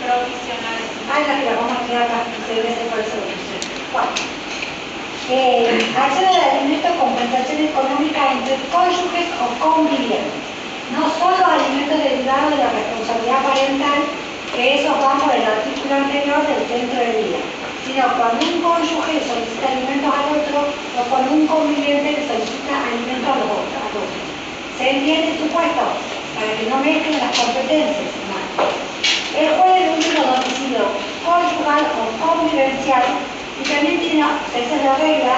provisionales. Las que las vamos a crear acá, se debe ser por eso. Bueno. Acciones de alimentos o compensación económica entre cónyuges o convivientes. No solo alimentos derivados de la responsabilidad parental, que esos van por el artículo anterior del centro de vida, sino cuando un cónyuge le solicita alimentos al otro o cuando un conviviente le solicita alimentos a los otros. ¿Se entiende el supuesto? Para que no mezclen las competencias. El juez del último domicilio conyugal o convivencial, y también tiene, esa es la regla,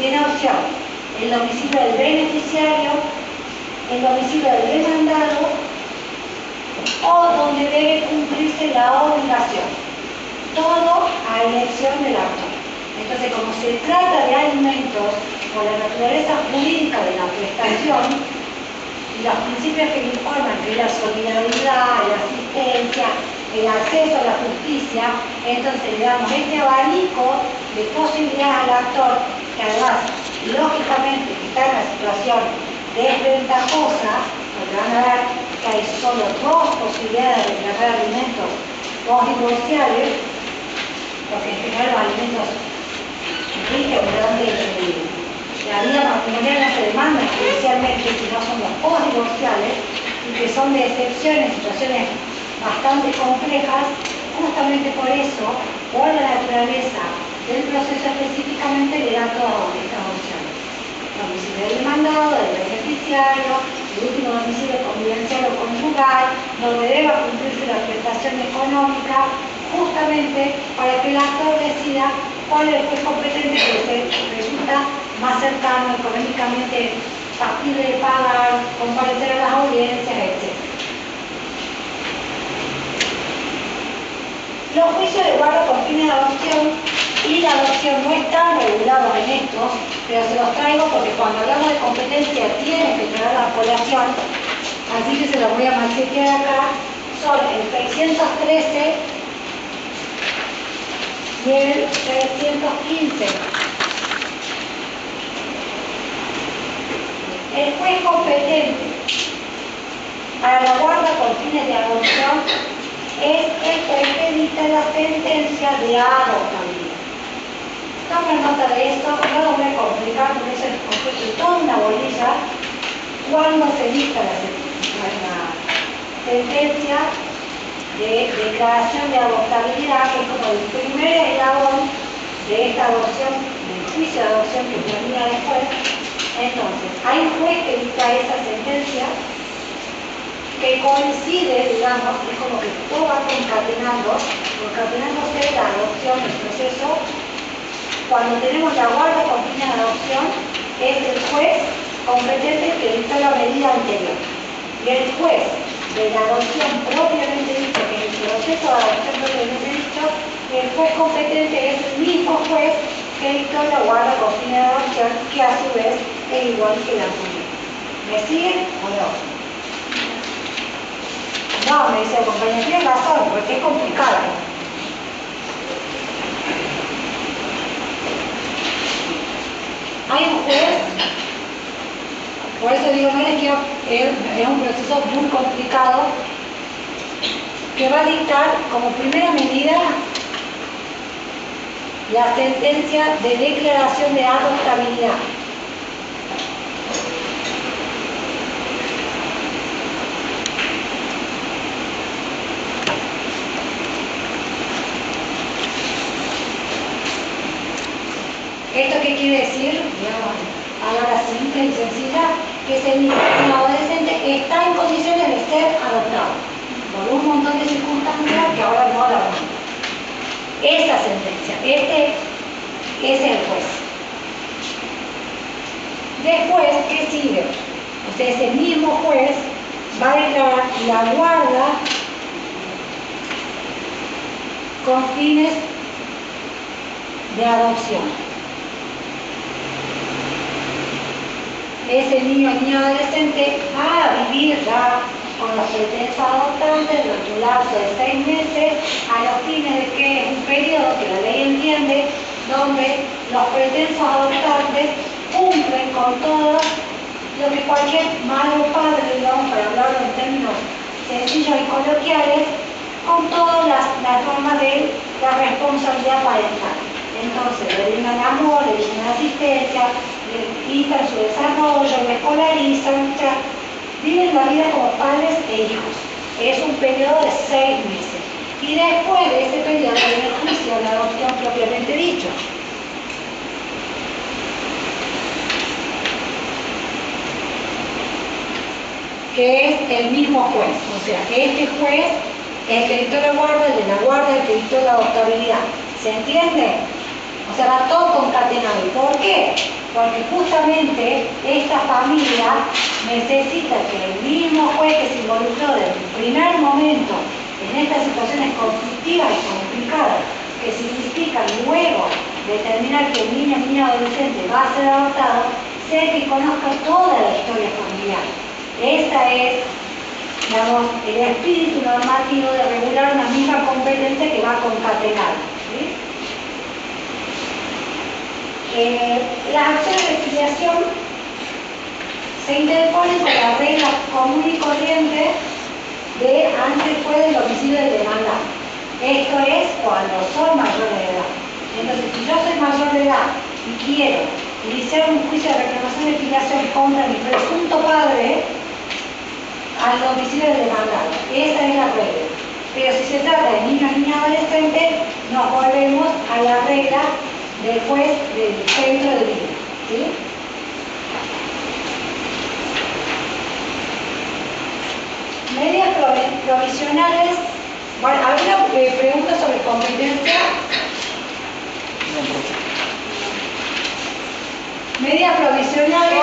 tiene opción el domicilio del beneficiario, el domicilio del demandado o donde debe cumplirse la obligación. Todo a elección del actor. Entonces, como se trata de alimentos por la naturaleza jurídica de la prestación y los principios que le informan, que es la solidaridad, la asistencia, el acceso a la justicia, entonces le damos este abanico de posibilidades al actor, que además, lógicamente, que está en una situación desventajosa, porque van a ver que hay solo dos posibilidades de declarar alimentos postdivorciales, porque en general los alimentos rigen durante la vida matrimonial, no se demandan judicialmente, sino son los postdivorciales, y que son de excepción en situaciones bastante complejas. Justamente por eso, por la naturaleza del proceso específicamente, le da todas estas opciones. Domicilio del demandado, del beneficiario, el último domicilio convivencial o conjugal, donde deba cumplirse la prestación económica, justamente para que el actor decida cuál es el juez competente que resulta más cercano económicamente, factible de pagar, comparecer a las audiencias, etc. Los juicios de guarda con fines de adopción y la adopción no están regulados en estos, pero se los traigo porque cuando hablamos de competencia tiene que traer la población, así que se los voy a machetear acá. Son el 613 y el 315. El juez competente para la guarda con fines de adopción es el juez que dicta la sentencia de adoptabilidad. Tomen nota de esto, no lo voy a complicar porque eso es toda una bolilla. Cuando se dicta la sentencia de declaración de adoptabilidad, que es como el primer eslabón de esta adopción, del juicio de adopción que termina después, entonces hay un juez que dicta esa sentencia que coincide, digamos, es como que todo va concatenándose la adopción, el proceso. Cuando tenemos la guarda con fines de adopción, es el juez competente que dictó la medida anterior. Y el juez de la adopción propiamente dicho, que es el proceso de adopción propiamente dicho, juez competente es el mismo juez que dictó la guarda con fines de adopción, que a su vez es igual que la tuya. ¿Me siguen o no? No, me dice el compañero, tiene razón, porque es complicado. Hay un juez, por eso digo, no les quiero, es un proceso muy complicado, que va a dictar como primera medida la sentencia de declaración de adoptabilidad. ¿Esto qué quiere decir? Palabra simple y sencilla, que ese niño adolescente está en condiciones de ser adoptado por un montón de circunstancias que ahora no la vamos. Esa sentencia, este es el juez. Después, ¿qué sigue? O sea, ese mismo juez va a declarar la guarda con fines de adopción. Ese niño o niña adolescente va a vivir ya con los pretensos adoptantes durante un lapso de 6 meses, a los fines de que es un periodo que la ley entiende, donde los pretensos adoptantes cumplen con todo lo que cualquier madre o padre, digamos, para hablarlo en términos sencillos y coloquiales, con todas las normas de la responsabilidad parental. Entonces, le brindan amor, le brindan asistencia, le quitan su desarrollo, le escolarizan, o sea, viven la vida como padres e hijos. Es un periodo de 6 meses. Y después de ese periodo viene el juicio de adopción propiamente dicho. Que es el mismo juez. O sea, este juez es el que dictó la guarda, el de la guarda, el que dictó la adoptabilidad. ¿Se entiende? O sea, va todo concatenado. ¿Y por qué? Porque justamente esta familia necesita que el mismo juez que se involucró desde el primer momento en estas situaciones conflictivas y complicadas, que significan luego determinar que el niño o niña adolescente va a ser adoptado, sea que conozca toda la historia familiar. Esta es, digamos, el espíritu normativo de regular una misma competencia que va concatenada. ¿Sí? Las acciones de filiación se interponen con la regla común y corriente de antes fue del domicilio del demandante. Esto es cuando son mayores de edad. Entonces, si yo soy mayor de edad y quiero iniciar un juicio de reclamación de filiación contra mi presunto padre, al domicilio del demandante. Esa es la regla. Pero si se trata de niños y niñas adolescentes, nos volvemos a la regla del juez del centro de vida. ¿Sí? Medidas provisionales. Bueno, ¿alguna pregunta sobre competencia? Medidas provisionales.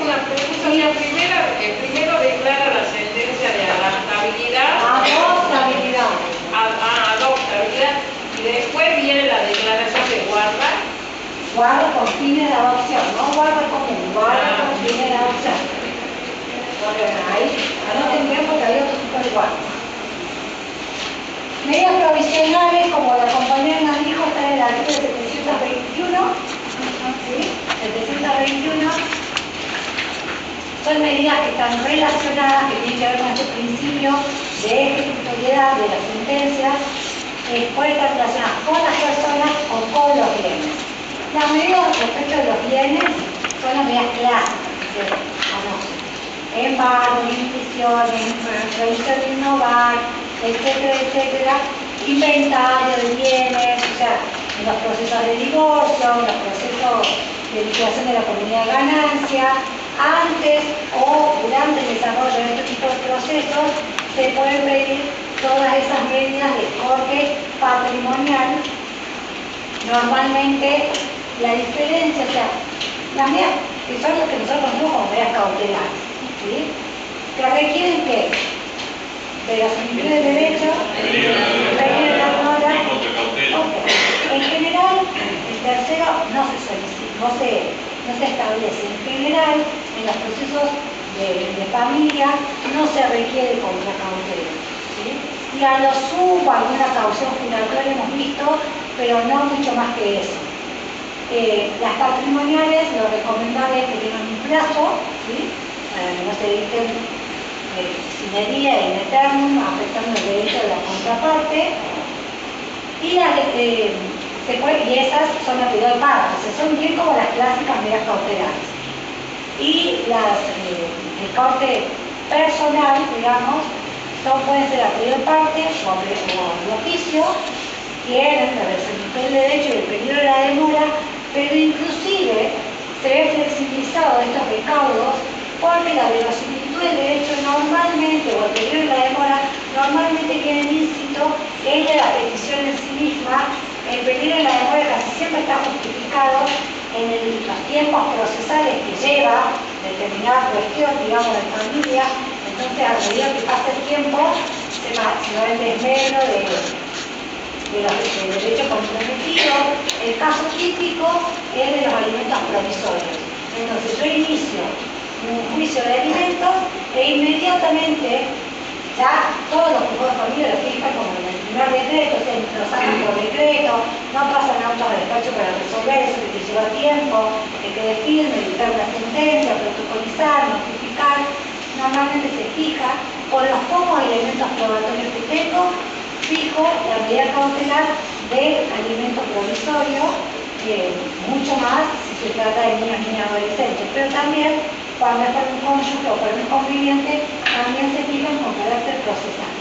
Una pregunta. La primera, primero declara la sentencia de adaptabilidad. Adoptabilidad. Adoptabilidad. Y después viene la declaración de guarda. Guarda con fines de adopción, no guarda común, guarda con fines de adopción. Porque ahí anoten bien porque hay otro tipo de guarda. Medidas provisionales, como la compañera nos dijo, está en el artículo 721. ¿Sí? 721. Son medidas que están relacionadas, que tienen que ver con este principio de ejecutoriedad de las sentencias, pueden estar relacionadas con las personas o con los bienes. Las medidas respecto de los bienes son las medidas clásicas que se conocen. Embargo, imposiciones, revisión de innovar, etcétera, etcétera. Inventario de bienes, o sea, en los procesos de divorcio, en los procesos de liquidación de la comunidad de ganancia, antes o durante el desarrollo de este tipo de procesos, se pueden pedir todas esas medidas de corte patrimonial. Normalmente la diferencia, o sea, las medidas que son las que nosotros conocemos como medidas cautelares, ¿sí? Que requieren que de la solicitud del derecho, Peligro de la mora y contra cautela. no se establece. En general, en los procesos de familia no se requiere como una cautela, ¿sí? Y a lo sumo alguna caución juratoria hemos visto, pero no mucho más que eso. Las patrimoniales, lo recomendable es que tengan un plazo, ¿sí? Para que no se dicten sine die y in aeternum, afectando el derecho de la contraparte. Y esas son a periodo de parto, o sea, son bien como las clásicas medidas cautelares. Y el corte personal, digamos, pueden ser a periodo de parte o de oficio, tienen la resolución del derecho y el periodo de la demora, pero inclusive se ve flexibilizado estos recaudos porque la verosimilitud del derecho normalmente, o el periodo de la demora, normalmente queda implícito es de la petición en sí misma. El periodo de la demora casi siempre está justificado en los tiempos procesales que lleva determinada cuestión, digamos, de familia. Entonces, a medida que pasa el tiempo, se va el desmedro de los derechos comprometidos. El caso típico es de los alimentos provisorios. Entonces, yo inicio un juicio de alimentos e inmediatamente ya todos los juzgados de familia lo fijan como en el primer decreto, o sea, lo sacan por decreto, no pasan autos de despacho para resolver eso que te lleva tiempo, que quede firme, dictar una sentencia, protocolizar, notificar. Normalmente se fija, con los pocos elementos probatorios que tengo, fijo la medida cautelar de alimento provisorio, mucho más si se trata de niños, niñas, adolescentes, pero también cuando es para un cónyuge o para un conviviente, también se fijan con carácter procesal,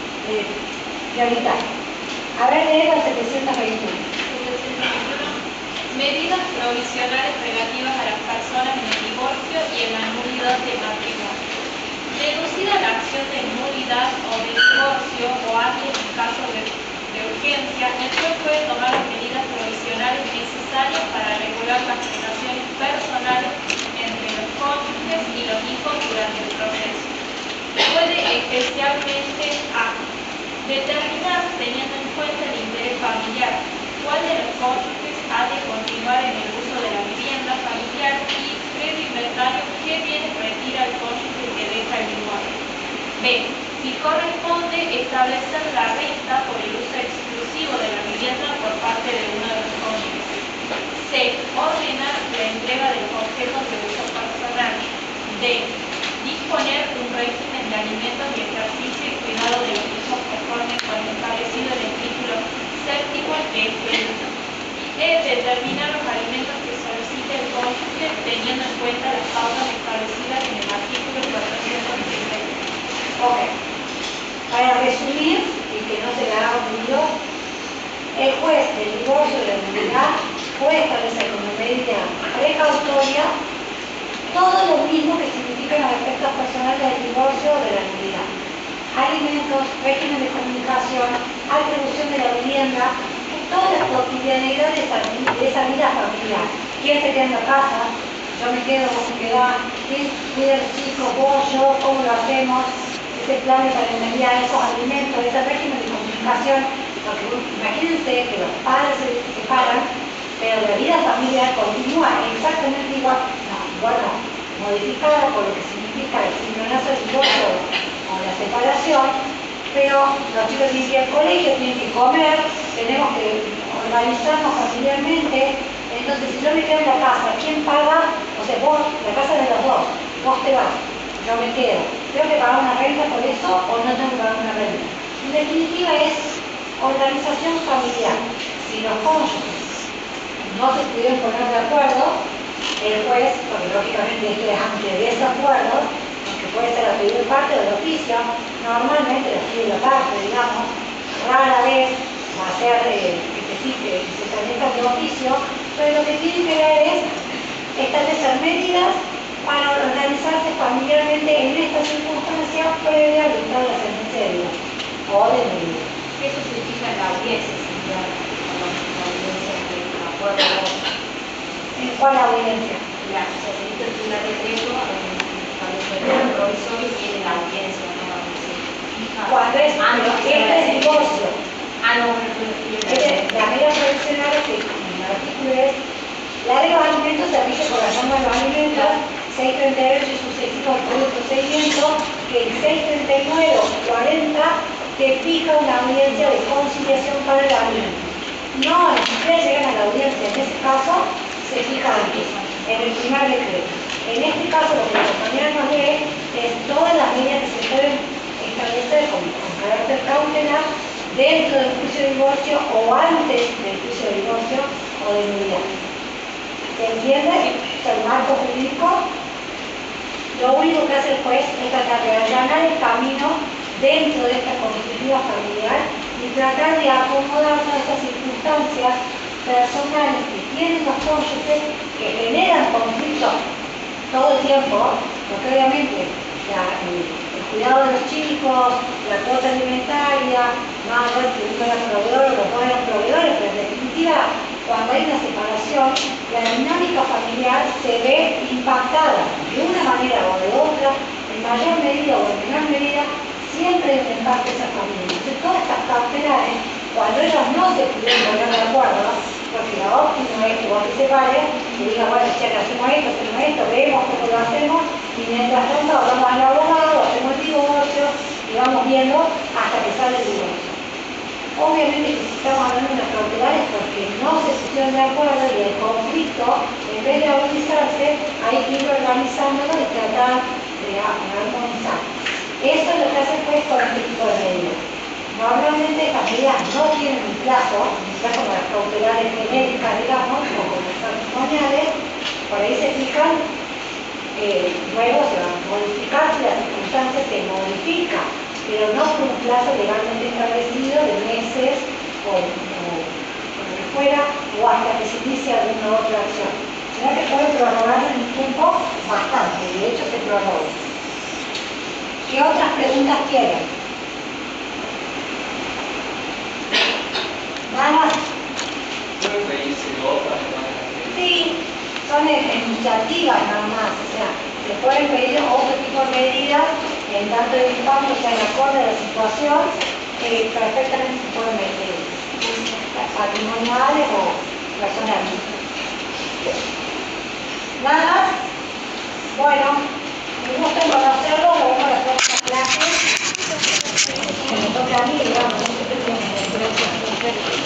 prioritario. A ver, leer el 721. Medidas provisionales relativas a las personas en el divorcio y en la nulidad de matrimonio. Deducida la acción de nulidad o de divorcio o antes en caso de urgencia, el juez puede tomar las medidas provisionales necesarias para regular las relaciones personales entre los cónyuges y los hijos durante el proceso. Puede especialmente determinar, teniendo en cuenta el interés familiar, cuál de los cónyuges ha de continuar en el uso de la vivienda familiar y, previo inventario, qué bienes retira el cónyuge que deja el inmueble. B. Si corresponde, establecer la renta por el uso exclusivo de la vivienda por parte de uno de los cónyuges. C. Ordenar la entrega de los objetos de uso personal. D. Disponer un régimen de alimentos y ejercicio y cuidado de los hijos conforme con lo establecido en el título séptimo de este libro. Y E. Determinar los alimentos que solicite el cónyuge teniendo en cuenta las pautas establecidas en el artículo 433. Ok. Para resumir, y que no se le haga un lío, el juez del divorcio de la nulidad puede establecer como medida precautoria todo lo mismo que significan los efectos personales del divorcio o de la nulidad. Alimentos, régimen de comunicación, atribución de la vivienda, toda la cotidianidad de esa vida familiar. ¿Quién se queda en la casa? Yo me quedo, vos te quedás. ¿Quién cuida a los hijos? Vos, yo, ¿cómo lo hacemos? Ese plan de parentalidad, esos alimentos, ese régimen de comunicación. Porque imagínense que los padres se separan, pero la vida familiar continúa exactamente igual. Bueno, modificada por lo que significa el cimbronazo del divorcio o la separación, pero los chicos tienen que ir al colegio, tienen que comer, tenemos que organizarnos familiarmente. Entonces, si yo me quedo en la casa, ¿quién paga? O sea, vos, la casa de los dos, vos te vas, yo me quedo. ¿Tengo que pagar una renta por eso o no tengo que pagar una renta? En definitiva es organización familiar. Si los cónyuges no se pudieron poner de acuerdo, el juez, porque lógicamente esto es ante desacuerdo, que puede ser a pedido de parte o de oficio, normalmente lo pide la parte, digamos, rara vez va a ser que se establezca de oficio, pero lo que tiene que ver es establecer medidas para organizarse familiarmente en estas circunstancias previa al dictado de la sentencia de divorcio o de medida. Eso significa la audiencia, señora, la audiencia de acuerdo. ¿En cuál audiencia? La sociedad de la decreto, el provisorio tiene la audiencia, ¿no? Cuando es, este es divorcio. Ah, no, La medida provisional que en el artículo es La ley de los alimentos se rige por la norma de los alimentos 638 y sus procedimientos, que el 639 o 40 te fija una audiencia de conciliación para el alimento. No, ni siquiera llegan a la audiencia, en ese caso se fija antes, en el primer decreto. En este caso, lo que la compañera nos lee es todas las medidas que se pueden establecer con carácter cautelar dentro del juicio de divorcio o antes del juicio de divorcio o de nulidad. ¿Se entiende? O sea, el marco jurídico, lo único que hace el juez es tratar de allanar el camino dentro de esta constitutiva familiar y tratar de acomodar todas estas circunstancias personales que tienen los cónyuges, que generan conflictos todo el tiempo, porque obviamente el cuidado de los chicos, la cuota alimentaria, más allá que uno era proveedor, los dos eran proveedores, pero en definitiva, cuando hay una separación, la dinámica familiar se ve impactada de una manera o de otra, en mayor medida o en menor medida, siempre hay un impacto de esa familia. Entonces, todas estas cautelares, cuando ellos no se pudieron poner de acuerdo, porque lo óptimo es que vos te separes y digas, bueno, ya que hacemos esto, vemos cómo lo hacemos, y mientras tanto hablamos al abogado, hacemos el divorcio y vamos viendo hasta que sale el divorcio. Obviamente que si estamos hablando de unas cautelares porque no se pusieron de acuerdo y el conflicto, en vez de agudizarse, hay que ir organizándolo y tratar de armonizar. Eso es lo que hace el juez con este tipo de medidas. Normalmente estas medidas no tienen un plazo como las cautelares genéricas, digamos, o como las patrimoniales, por ahí se fijan, luego se van a modificar si las circunstancias se modifican, pero no por un plazo legalmente establecido de meses o lo que fuera, o hasta que se inicie alguna otra acción, sino que puede prorrogarse en un tiempo bastante, de hecho se prorroga. ¿Qué otras preguntas tienen? ¿Nada? ¿Pueden pedirse otras? Sí, son iniciativas nada más, o sea, se pueden pedir otro tipo de medidas, en tanto el impacto sea en acorde a la situación, perfectamente se pueden medir patrimoniales o personales. ¿Nada? Bueno, me gusta conocerlo, lo vemos la próxima clase. Que me toca a mí, digamos, no sé qué tiene.